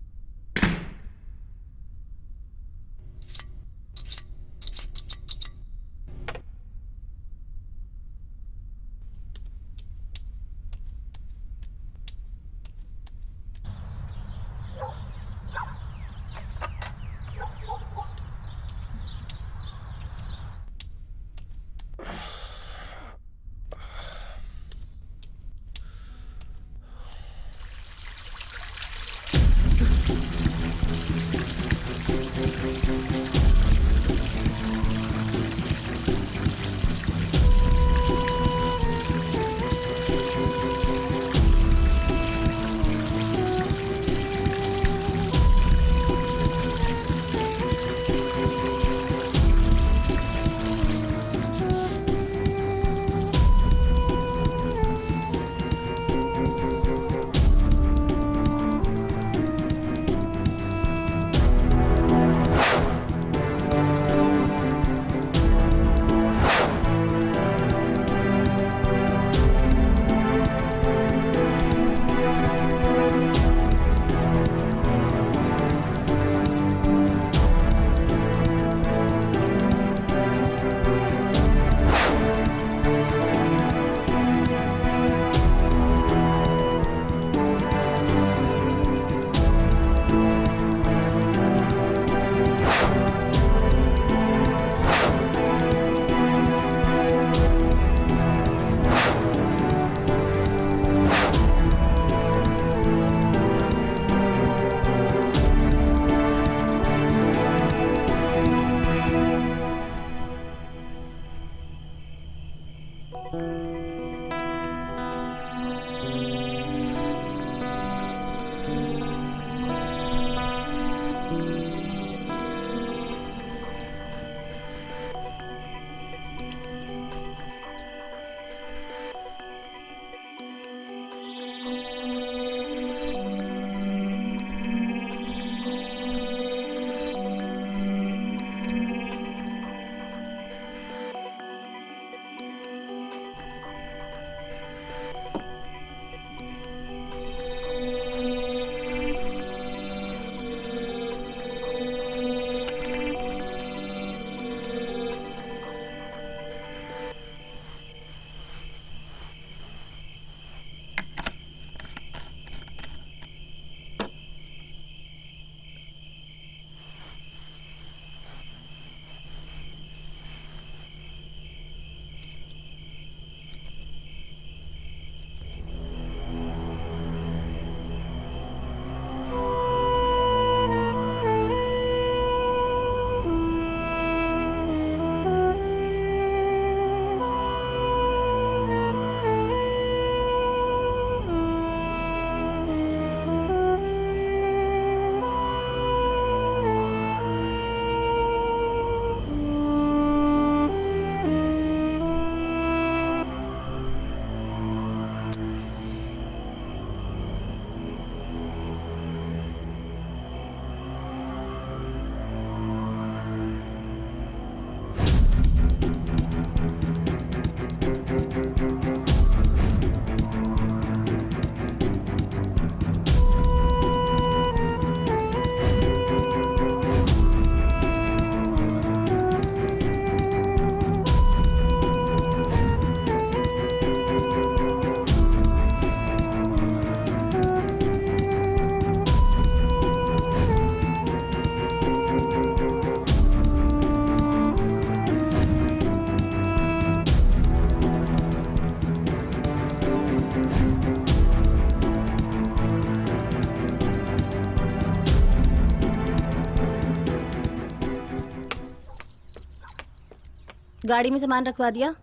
गाड़ी में सामान रखवा दिया?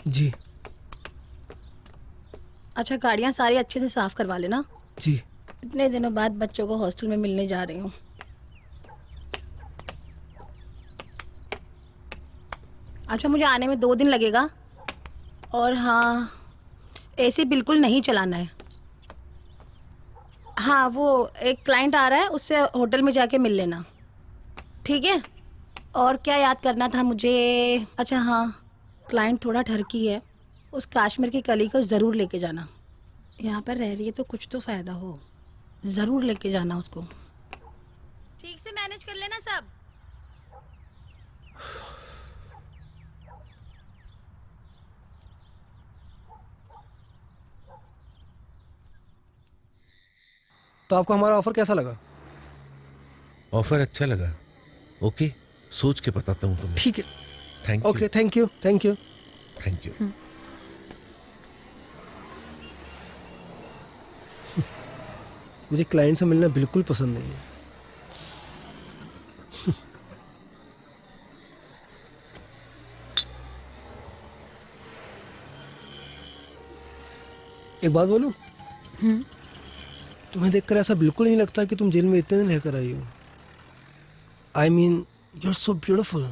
जी। अच्छा, गाड़ियाँ सारी अच्छे से साफ करवा लेना। जी। इतने दिनों बाद बच्चों को हॉस्टल में मिलने जा रही हूँ। अच्छा, मुझे आने में 2 दिन लगेगा। और हाँ, एसी बिल्कुल नहीं चलाना है। हाँ, वो एक क्लाइंट आ रहा है, उससे होटल में जाके मिल लेना, ठीक है? और क्या याद करना था मुझे? अच्छा हाँ, क्लाइंट थोड़ा ठरकी है, उस काश्मीर की कली को ज़रूर लेके जाना। यहाँ पर रह रही है तो कुछ तो फ़ायदा हो, ज़रूर लेके जाना उसको। ठीक से मैनेज कर लेना सब। तो आपको हमारा ऑफर कैसा लगा? ऑफर अच्छा लगा। ओके, सोच के बताता हूँ तुम्हें। ठीक है। Thank you. Okay, thank you, thank you, thank you. मुझे क्लाइंट से मिलना बिल्कुल पसंद नहीं है। एक बात बोलूं? तुम्हें देखकर ऐसा बिल्कुल नहीं लगता कि तुम जेल में इतने दिन रहकर आई हो। I mean, you are so beautiful.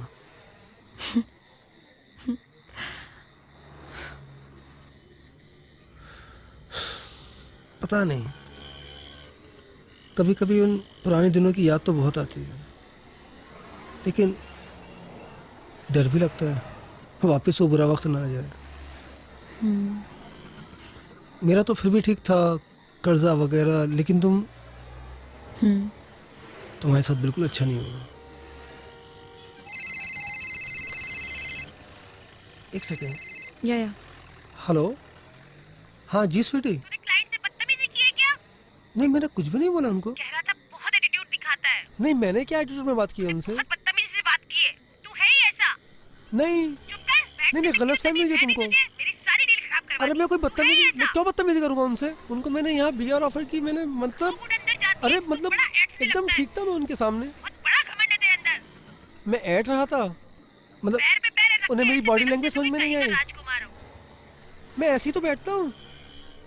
पता नहीं, कभी कभी उन पुराने दिनों की याद तो बहुत आती है, लेकिन डर भी लगता है वापस वो बुरा वक्त ना आ जाए। मेरा तो फिर भी ठीक था, कर्जा वगैरह, लेकिन तुम्हारे साथ बिल्कुल अच्छा नहीं हुआ। एक सेकेंड। या हेलो। हाँ जी स्वीटी। क्लाइंट से बदतमीजी की है क्या? नहीं, मैंने कुछ भी नहीं बोला उनको। कह रहा था बहुत एटीट्यूड दिखाता है। नहीं, मैंने क्या एटीट्यूड में बात की है उनसे? बहुत बदतमीजी से बात की है। तू है ही ऐसा। नहीं नहीं, गलत फहमी हुई है तुमको। मेरी सारी डील खराब करवा अरे दी। मैं कोई बदतमीजी, तू है मैं ऐसा। क्यों बदतमीजी करूंगा उनसे? उनको मैंने यहाँ बीआर ऑफर की, मैंने मतलब, अरे मतलब एकदम ठीक था मैं उनके सामने। बड़ा घमंड है तेरे अंदर। मैं ऐड रहा था, मतलब उन्हें मेरी बॉडी लैंग्वेज समझ में नहीं आई। राजकुमार हो। मैं ऐसे ही तो बैठता हूँ।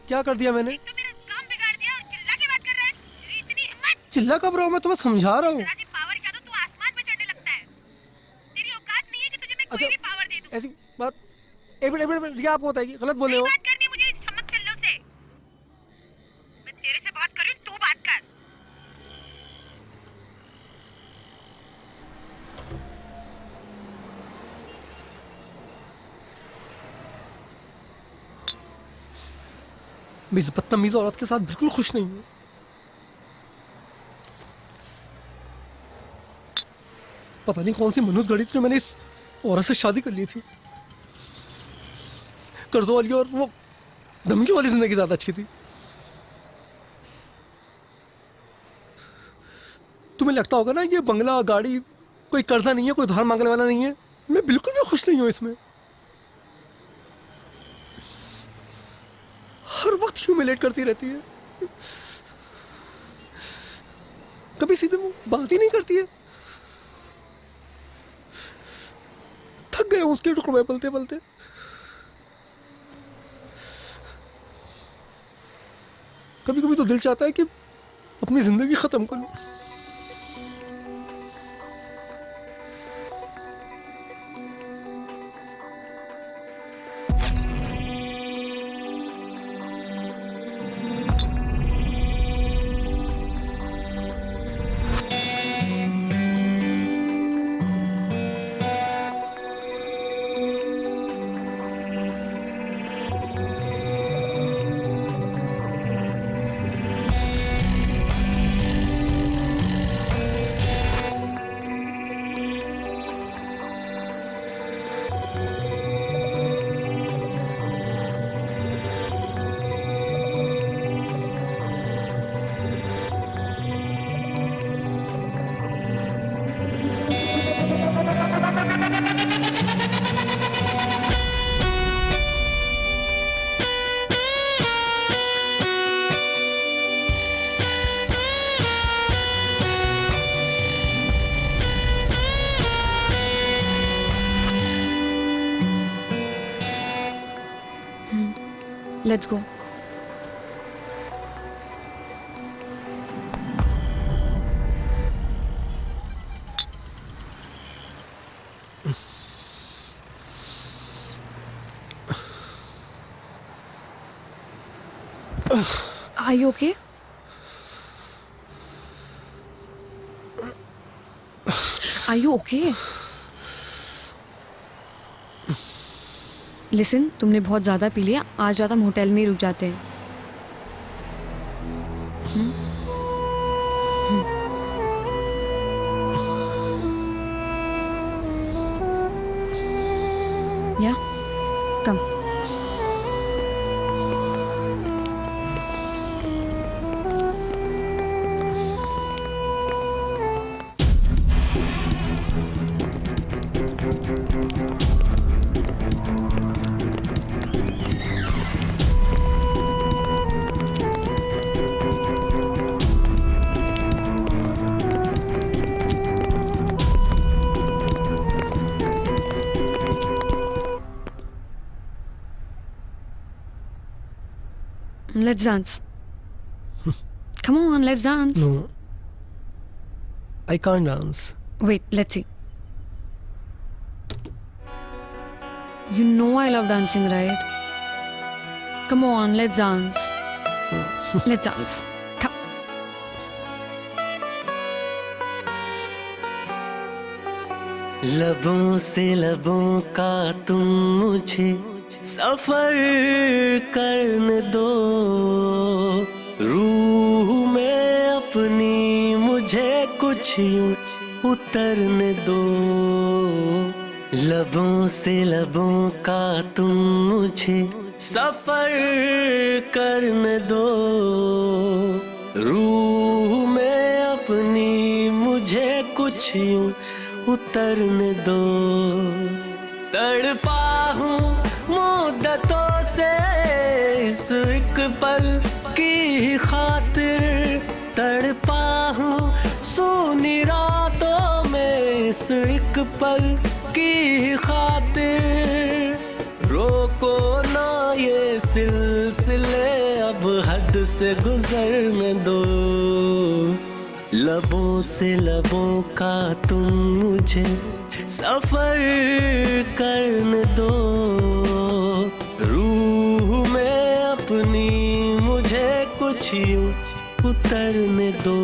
क्या कर दिया मैंने? तो मेरा काम बिगाड़ दिया और चिल्ला के बात कर रहा है। तेरी इतनी हिम्मत। चिल्ला कब रहा हूँ? मैं तुम्हें समझा रहा हूँ। तेरा पावर क्या तो तू आसमान पे चढ़ने लगता है। तेरी औकात नहीं है कि तुझे मैं कोई भी पावर दे दूं। ऐसी बात एक मिनट ये आपको बताएगी, गलत बोले हो। बात करनी मुझे समझ चल से। मैं तेरे से बात कर रही हूँ, तू बात कर। मैं इस बदतमीज औरत के साथ बिल्कुल खुश नहीं हूँ। पता नहीं कौन सी मनुष्य गढ़ी थी जो मैंने इस औरत से शादी कर ली थी। कर्जों वाली और वो धमकी वाली जिंदगी ज्यादा अच्छी थी। तुम्हें लगता होगा ना ये बंगला गाड़ी कोई कर्जा नहीं है, कोई उधार मांगने वाला नहीं है। मैं बिल्कुल भी खुश नहीं हूं इसमें। हर वक्त ह्यूमिलेट करती रहती है, कभी सीधे बात ही नहीं करती है। थक गए उसके टुकड़े पलते पलते। कभी कभी तो दिल चाहता है कि अपनी जिंदगी खत्म कर लूं। Let's go. Are you okay? Are you okay? Listen, तुमने बहुत ज़्यादा पी लिया। आज रात हम होटल में ही रुक जाते हैं। या कम। Let's dance. Come on, let's dance. No, I can't dance. Wait, let's see. You know I love dancing, right? Come on, let's dance. Let's dance. Come. लबों से लबों का तुम मुझे सफर करने दो, रूह में अपनी मुझे कुछ यूं उतरने दो। लबों से लबों का तुम मुझे सफर करने दो, रूह में अपनी मुझे कुछ यूं उतरने दो। तड़पा हूँ मुद्दतों से इस एक पल की खातिर, तड़पा हूँ सूनी रातों में इस एक पल की खातिर। रोको ना ये सिलसिले अब हद से गुजरने दो, लबों से लबों का तुम मुझे सफर करने दो, रूह में अपनी मुझे कुछ यूं उतरने दो।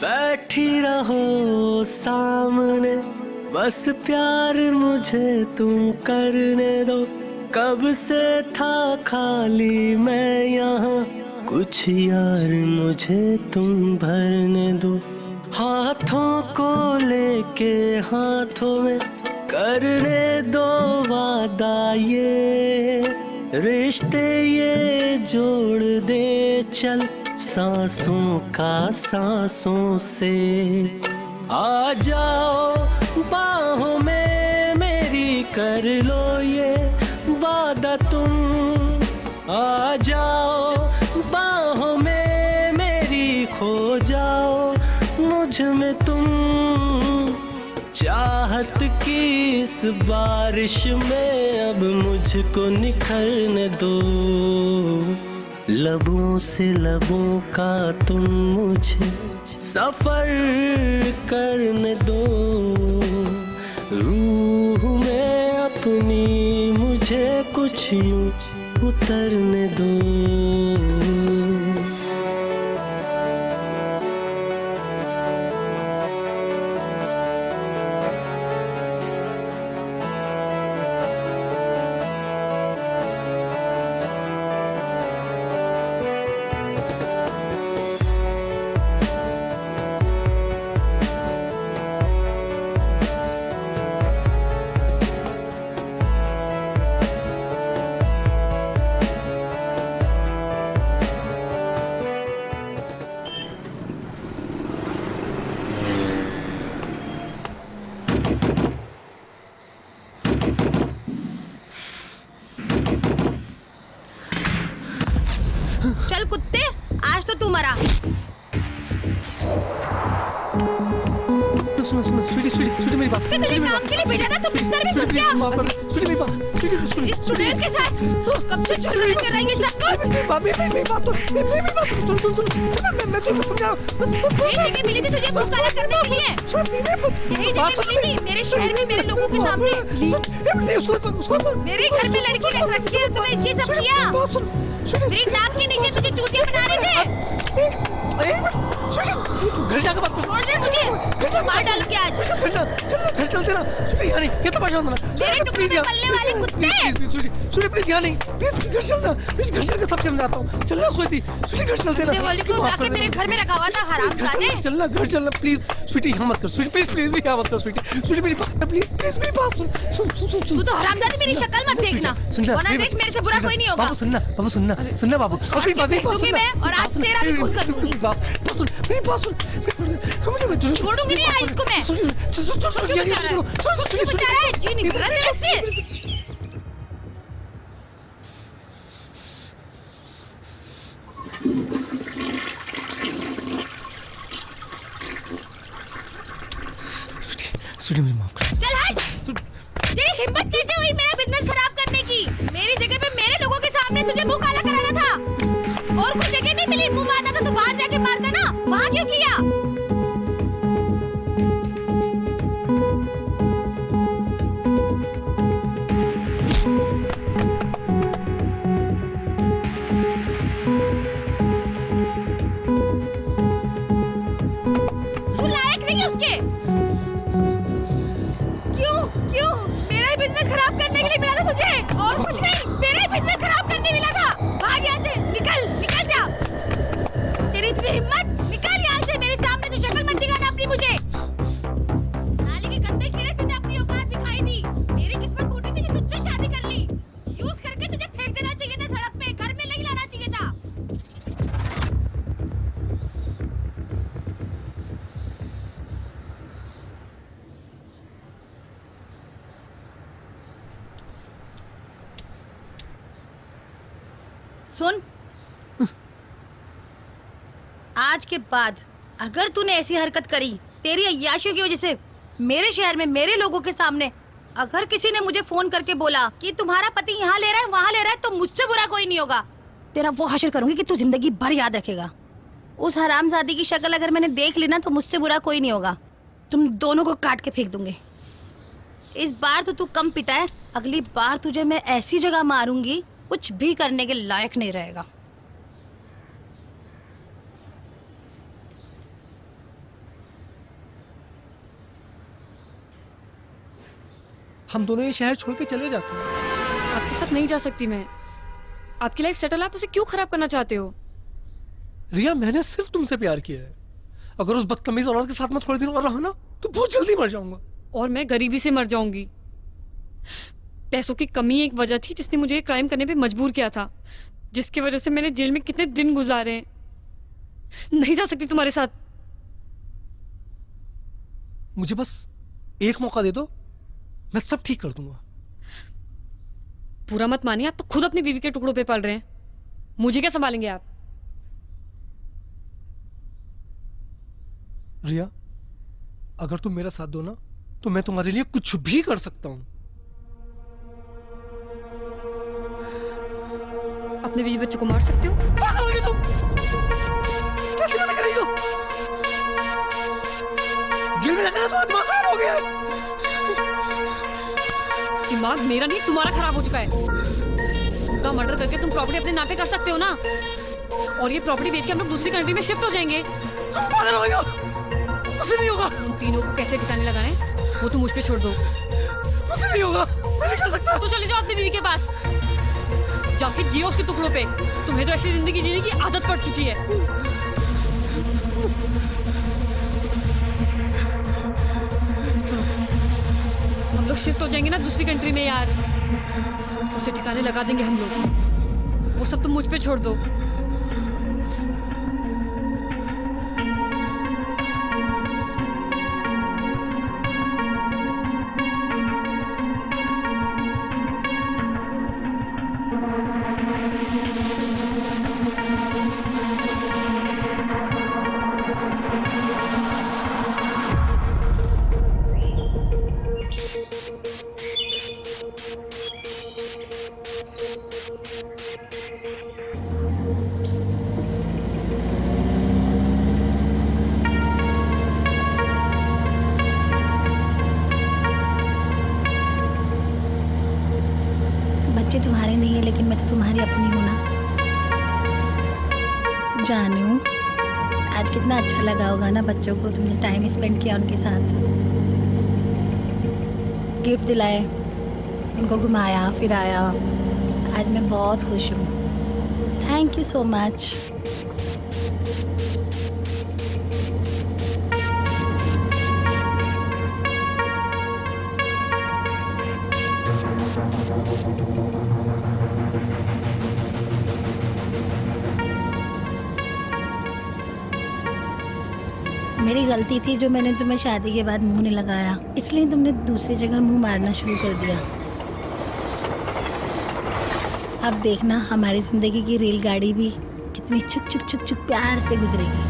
बैठी रहो सामने, बस प्यार मुझे तुम करने दो, कब से था खाली मैं यहाँ, कुछ यार मुझे तुम भरने दो। हाथों को लेके हाथों में करने दो वादा, ये रिश्ते ये जोड़ दे चल सांसों का सांसों से। आ जाओ बाहों में मेरी, कर लो ये वादा तुम, आ जाओ बाहों में मेरी, खो जाओ मुझ में तुम, चाहत की इस बारिश में अब मुझको निखरने दो, लबों से लबों का तुम मुझे सफर करने दो, रूह में अपनी मुझे कुछ यूं उतरने दो। चल कुत्ते, आज तो तू मरा। सुनो सुनो स्वीटी स्वीटी स्वीटी मेरी बात। तुझे काम के लिए भेजा था, तुम बिस्तर में घुस गया। माफ कर दो स्वीटी मेरी बात। स्वीटी सुनो इस स्टूडेंट के साथ कब से चल रही कर रही है सब कुछ। मेरी बात तो मैं तुम्हें समझा। यही जगह मिली थी तुझे मुंह काला करने के लिए। यही जगह मिली थी मेरे शहर में मेरे लोगों के सामने। मेरे घर में लड़की रख रखी है, तुम्हें इसकी सब किया। मेरी नाक के नीचे तुझे चूतिया बना रहे थे। घर जाकर बात छोड़ दे मुझे, मार डालूंगी आज। घर चलते ना यार, ये तो परेशान होना। मेरे टुकड़े निकलने वाले कुत्ते। सुनी प्लीज यहाँ नहीं, प्लीज घर चलना, प्लीज घर चलकर सब समझाता हूँ। चलना स्वीटी, स्वीटी घर चलते ना। दिवाली को लाके मेरे घर में रखा हुआ था हरामजादे। चलना घर चलना प्लीज स्वीटी, यहाँ मत कर स्वीटी, प्लीज प्लीज यहाँ मत कर स्वीटी। स्वीटी मेरी बात प्लीज प्लीज मेरी बात सुन। तू तो हरामजादी मेरी शक्ल मत देखना, वरना देख मेरे से बुरा कोई नहीं होगा। बाबू सुनना बाबू, अभी मैं और आज तेरा भी खून कर दूंगी। मेरी बात सुन, मुझे छोड़ूंगी नहीं आज इसको मैं। क्यों बचा रहा है? जी नहीं कर रहा तेरे से। स्वीटी मुझे माफ कर। चल हट। तेरी हिम्मत कैसे हुई मेरा बिजनेस खराब करने की? मेरी जगह पे मेरे लोगों के सामने तुझे मुंह काला कराना था। और कोई जगह नहीं मिली मुंह मारना था तो बाहर जाके मारता ना, वहाँ क्यों किया? तू लायक नहीं है उसके। क्यों मेरा ही बिजनेस खराब करने के लिए मिला था तुझे, और कुछ नहीं। मेरा ही बिजनेस खराब करने मिला था। भाग यहाँ से, निकल जा। तेरी इतनी हिम्मत, निकल यहाँ से। मेरे सामने तो शक्ल मत दिखाना अपनी मुझे। नाली के गंदे कीड़े तुझे अपनी औकात दिखाई दी। मेरी किस्मत सुन, आज के बाद अगर तूने ऐसी हरकत करी तेरी अय्याशियों की वजह से मेरे शहर में मेरे लोगों के सामने, अगर किसी ने मुझे फोन करके बोला कि तुम्हारा पति यहाँ ले रहा है वहाँ ले रहा है, तो मुझसे बुरा कोई नहीं होगा। तेरा वो हश्र करूंगी कि तू जिंदगी भर याद रखेगा। उस हरामजादी की शक्ल अगर मैंने देख ली ना तो मुझसे बुरा कोई नहीं होगा। तुम दोनों को काट के फेंक दूंगी। इस बार तो तू कम पिटा है, अगली बार तुझे मैं ऐसी जगह मारूंगी कुछ भी करने के लायक नहीं रहेगा। हम दोनों ये शहर छोड़ के चले जाते हैं। आपके साथ नहीं जा सकती मैं। आपकी लाइफ सेटल है, आप उसे क्यों खराब करना चाहते हो? रिया, मैंने सिर्फ तुमसे प्यार किया है। अगर उस बदतमीज औरत के साथ मैं थोड़े दिन और रहा ना तो बहुत जल्दी मर जाऊंगा। और मैं गरीबी से मर जाऊंगी। पैसों की कमी एक वजह थी जिसने मुझे क्राइम करने पे मजबूर किया था, जिसकी वजह से मैंने जेल में कितने दिन गुजारे हैं। नहीं जा सकती तुम्हारे साथ। मुझे बस एक मौका दे दो, मैं सब ठीक कर दूंगा। पूरा मत मानिए, आप तो खुद अपनी बीवी के टुकड़ों पे पल रहे हैं। मुझे क्या संभालेंगे आप? रिया, अगर तुम मेरा साथ दो ना तो मैं तुम्हारे लिए कुछ भी कर सकता हूं। अपने बीवी बच्चों को मार सकते हो? पागल हो गई तुम? कैसी बातें कर रही हो? जेल में जाकर तुम्हारा दिमाग खराब हो गया है। दिमाग मेरा नहीं तुम्हारा खराब हो चुका है। उनका मर्डर करके तुम प्रॉपर्टी अपने नाम पे कर सकते हो ना, और ये प्रॉपर्टी बेच के हम लोग दूसरी कंट्री में शिफ्ट हो जाएंगे। तुम पागल हो गई हो? मुझसे नहीं होगा। उन तीनों को कैसे ठिकाने लगाने वो तुम मुझ पे छोड़ दो। मुझसे नहीं होगा, मैं नहीं कर सकता। तो चले जाओ अपनी बीवी के पास, जाके जियो उसके टुकड़ों पे। तुम्हें तो ऐसी जिंदगी जीने की आदत पड़ चुकी है। सुनो, हम लोग शिफ्ट हो जाएंगे ना दूसरी कंट्री में यार, उसे ठिकाने लगा देंगे हम लोग। वो सब तुम मुझ पे छोड़ दो। बच्चे तुम्हारे नहीं है लेकिन मैं तो तुम्हारी अपनी हूँ ना। जानू, आज कितना अच्छा लगा होगा ना बच्चों को तुमने टाइम स्पेंड किया उनके साथ, गिफ्ट दिलाए, इनको घुमाया फिराया। आज मैं बहुत खुश हूँ। Thank you so much. मेरी गलती थी जो मैंने तुम्हें शादी के बाद मुंह नहीं लगाया, इसलिए तुमने दूसरी जगह मुंह मारना शुरू कर दिया। अब देखना हमारी जिंदगी की रेलगाड़ी भी कितनी चुक चुक चुक चुक प्यार से गुजरेगी।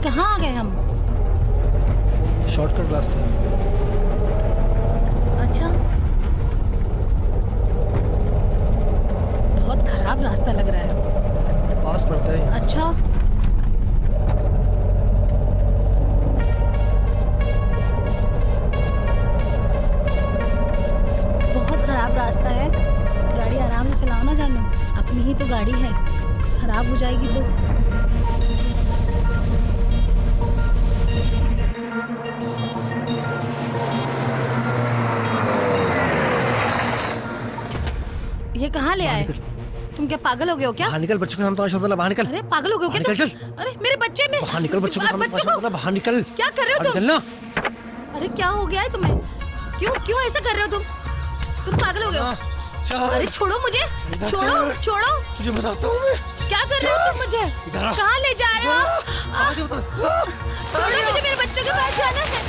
कहाँ आ गए हम? शॉर्टकट रास्ता है। अच्छा, बहुत खराब रास्ता लग रहा है। पास पड़ता है। अच्छा, बहुत खराब रास्ता है, गाड़ी आराम आराम से चलाओ ना जानू, अपनी ही तो गाड़ी है, खराब हो जाएगी तो। ये कहाँ ले आए? तुम क्या पागल हो गए हो क्या? बाहर निकल, बच्चों के सामने तमाशा मत बना, बाहर निकल। अरे पागल हो गए हो क्या? बाहर निकल, अरे मेरे बच्चे में बाहर निकल, बच्चों के सामने तमाशा मत बना, बाहर निकल। क्या कर रहे हो तुम? निकलना। अरे क्या हो गया है तुम्हें? क्यों क्यों ऐसा कर रहे हो तुम? तुम पागल हो गए हो? अरे छोड़ो मुझे, छोड़ो छोड़ो। तुझे बताता हूँ मैं। क्या कर रहे हो तुम मुझे? कहाँ ले जा रहे हो? छोड़ो मुझे, मेरे बच्चों के पास जाना है।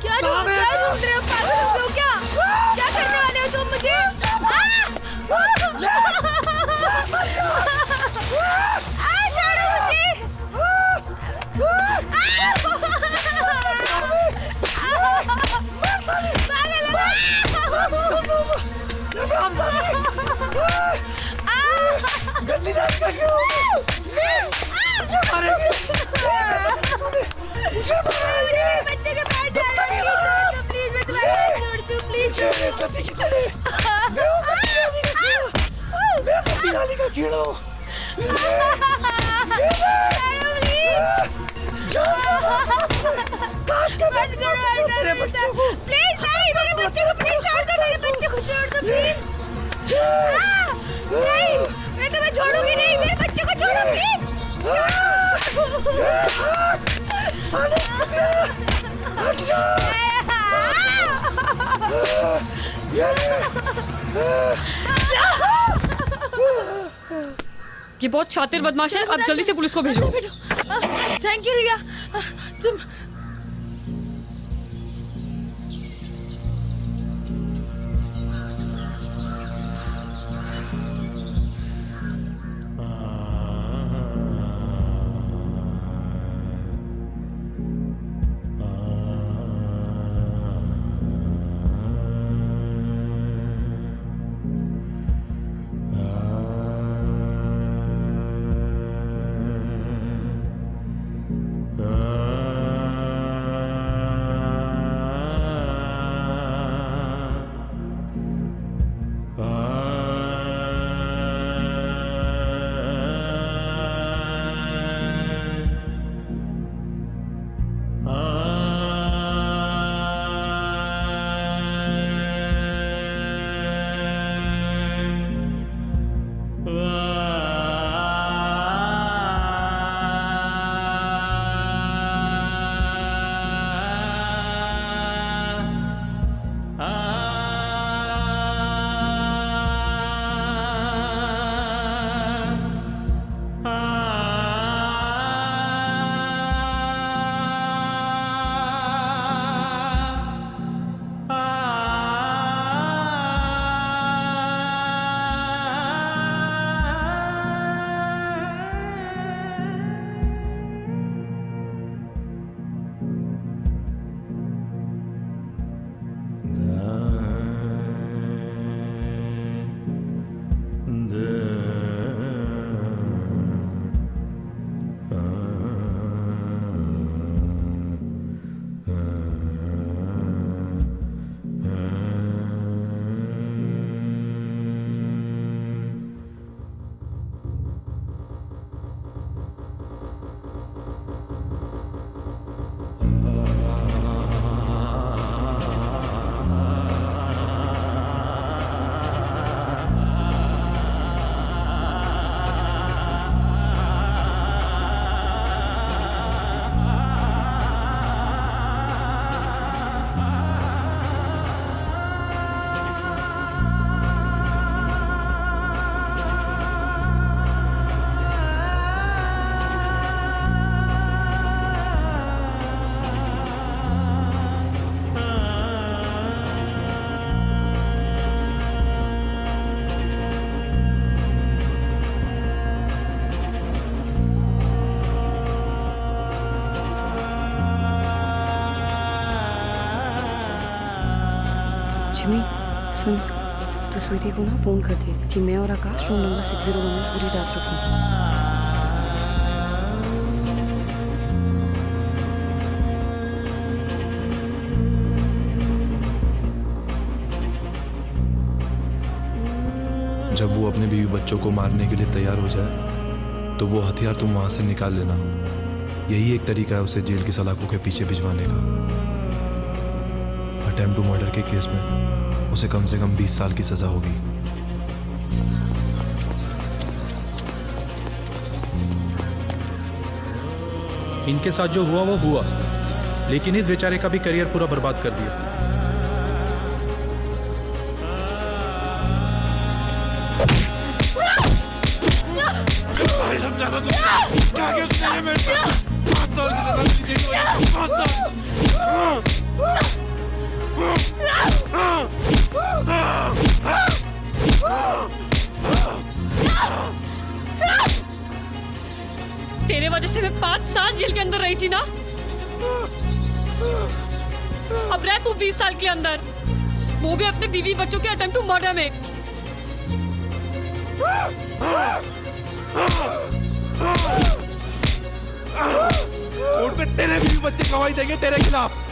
क्या ढूंढ रहे हो? पागल हो गए हो क्या? क्या करने वाले हो तुम मुझे? गंदी जान का क्यों? मुझे मारेगी, मुझे मारेगी। बच्चे के पास जाना है, प्लीज मैं तुम्हारे हाथ जोड़ती हूँ, प्लीज। मेरे सती की तुम्हें, मैं गंदी नाली का कीड़ा हूँ। मत करो ऐसा, प्लीज नहीं, मेरे बच्चे को प्लीज छोड़ दो, मेरे बच्चे को छोड़ दो प्लीज। नहीं, मैं तुम्हें छोड़ूंगी नहीं, मेरे बच्चे को छोड़ो प्लीज। हट जा। ये बहुत शातिर बदमाश है, अब जल्दी से पुलिस को भेजो। थैंक यू रिया, तुम जिमी सुन, तू स्वीटी को ना फोन कर दे कि मैं और आकाश रूम नंबर 601 में पूरी रात रुकेंगे। जब वो अपने बीवी बच्चों को मारने के लिए तैयार हो जाए तो वो हथियार तुम वहां से निकाल लेना। यही एक तरीका है उसे जेल की सलाखों के पीछे भिजवाने का। अटेम्प्ट टू मर्डर के केस में उसे कम से कम 20 साल की सजा होगी। इनके साथ जो हुआ वो हुआ, लेकिन इस बेचारे का भी करियर पूरा बर्बाद कर दिया। समझा था क्या किया तुमने मेरे साथ? 5 साल की सजा दी थी, 5 साल। तेरे वजह से मैं 5 साल जेल के अंदर रही थी ना। अब रह तू 20 साल के अंदर, वो भी अपने बीवी बच्चों के अटेम्प्ट टू मर्डर में। कोर्ट में तेरे बीवी बच्चे गवाही देंगे तेरे खिलाफ।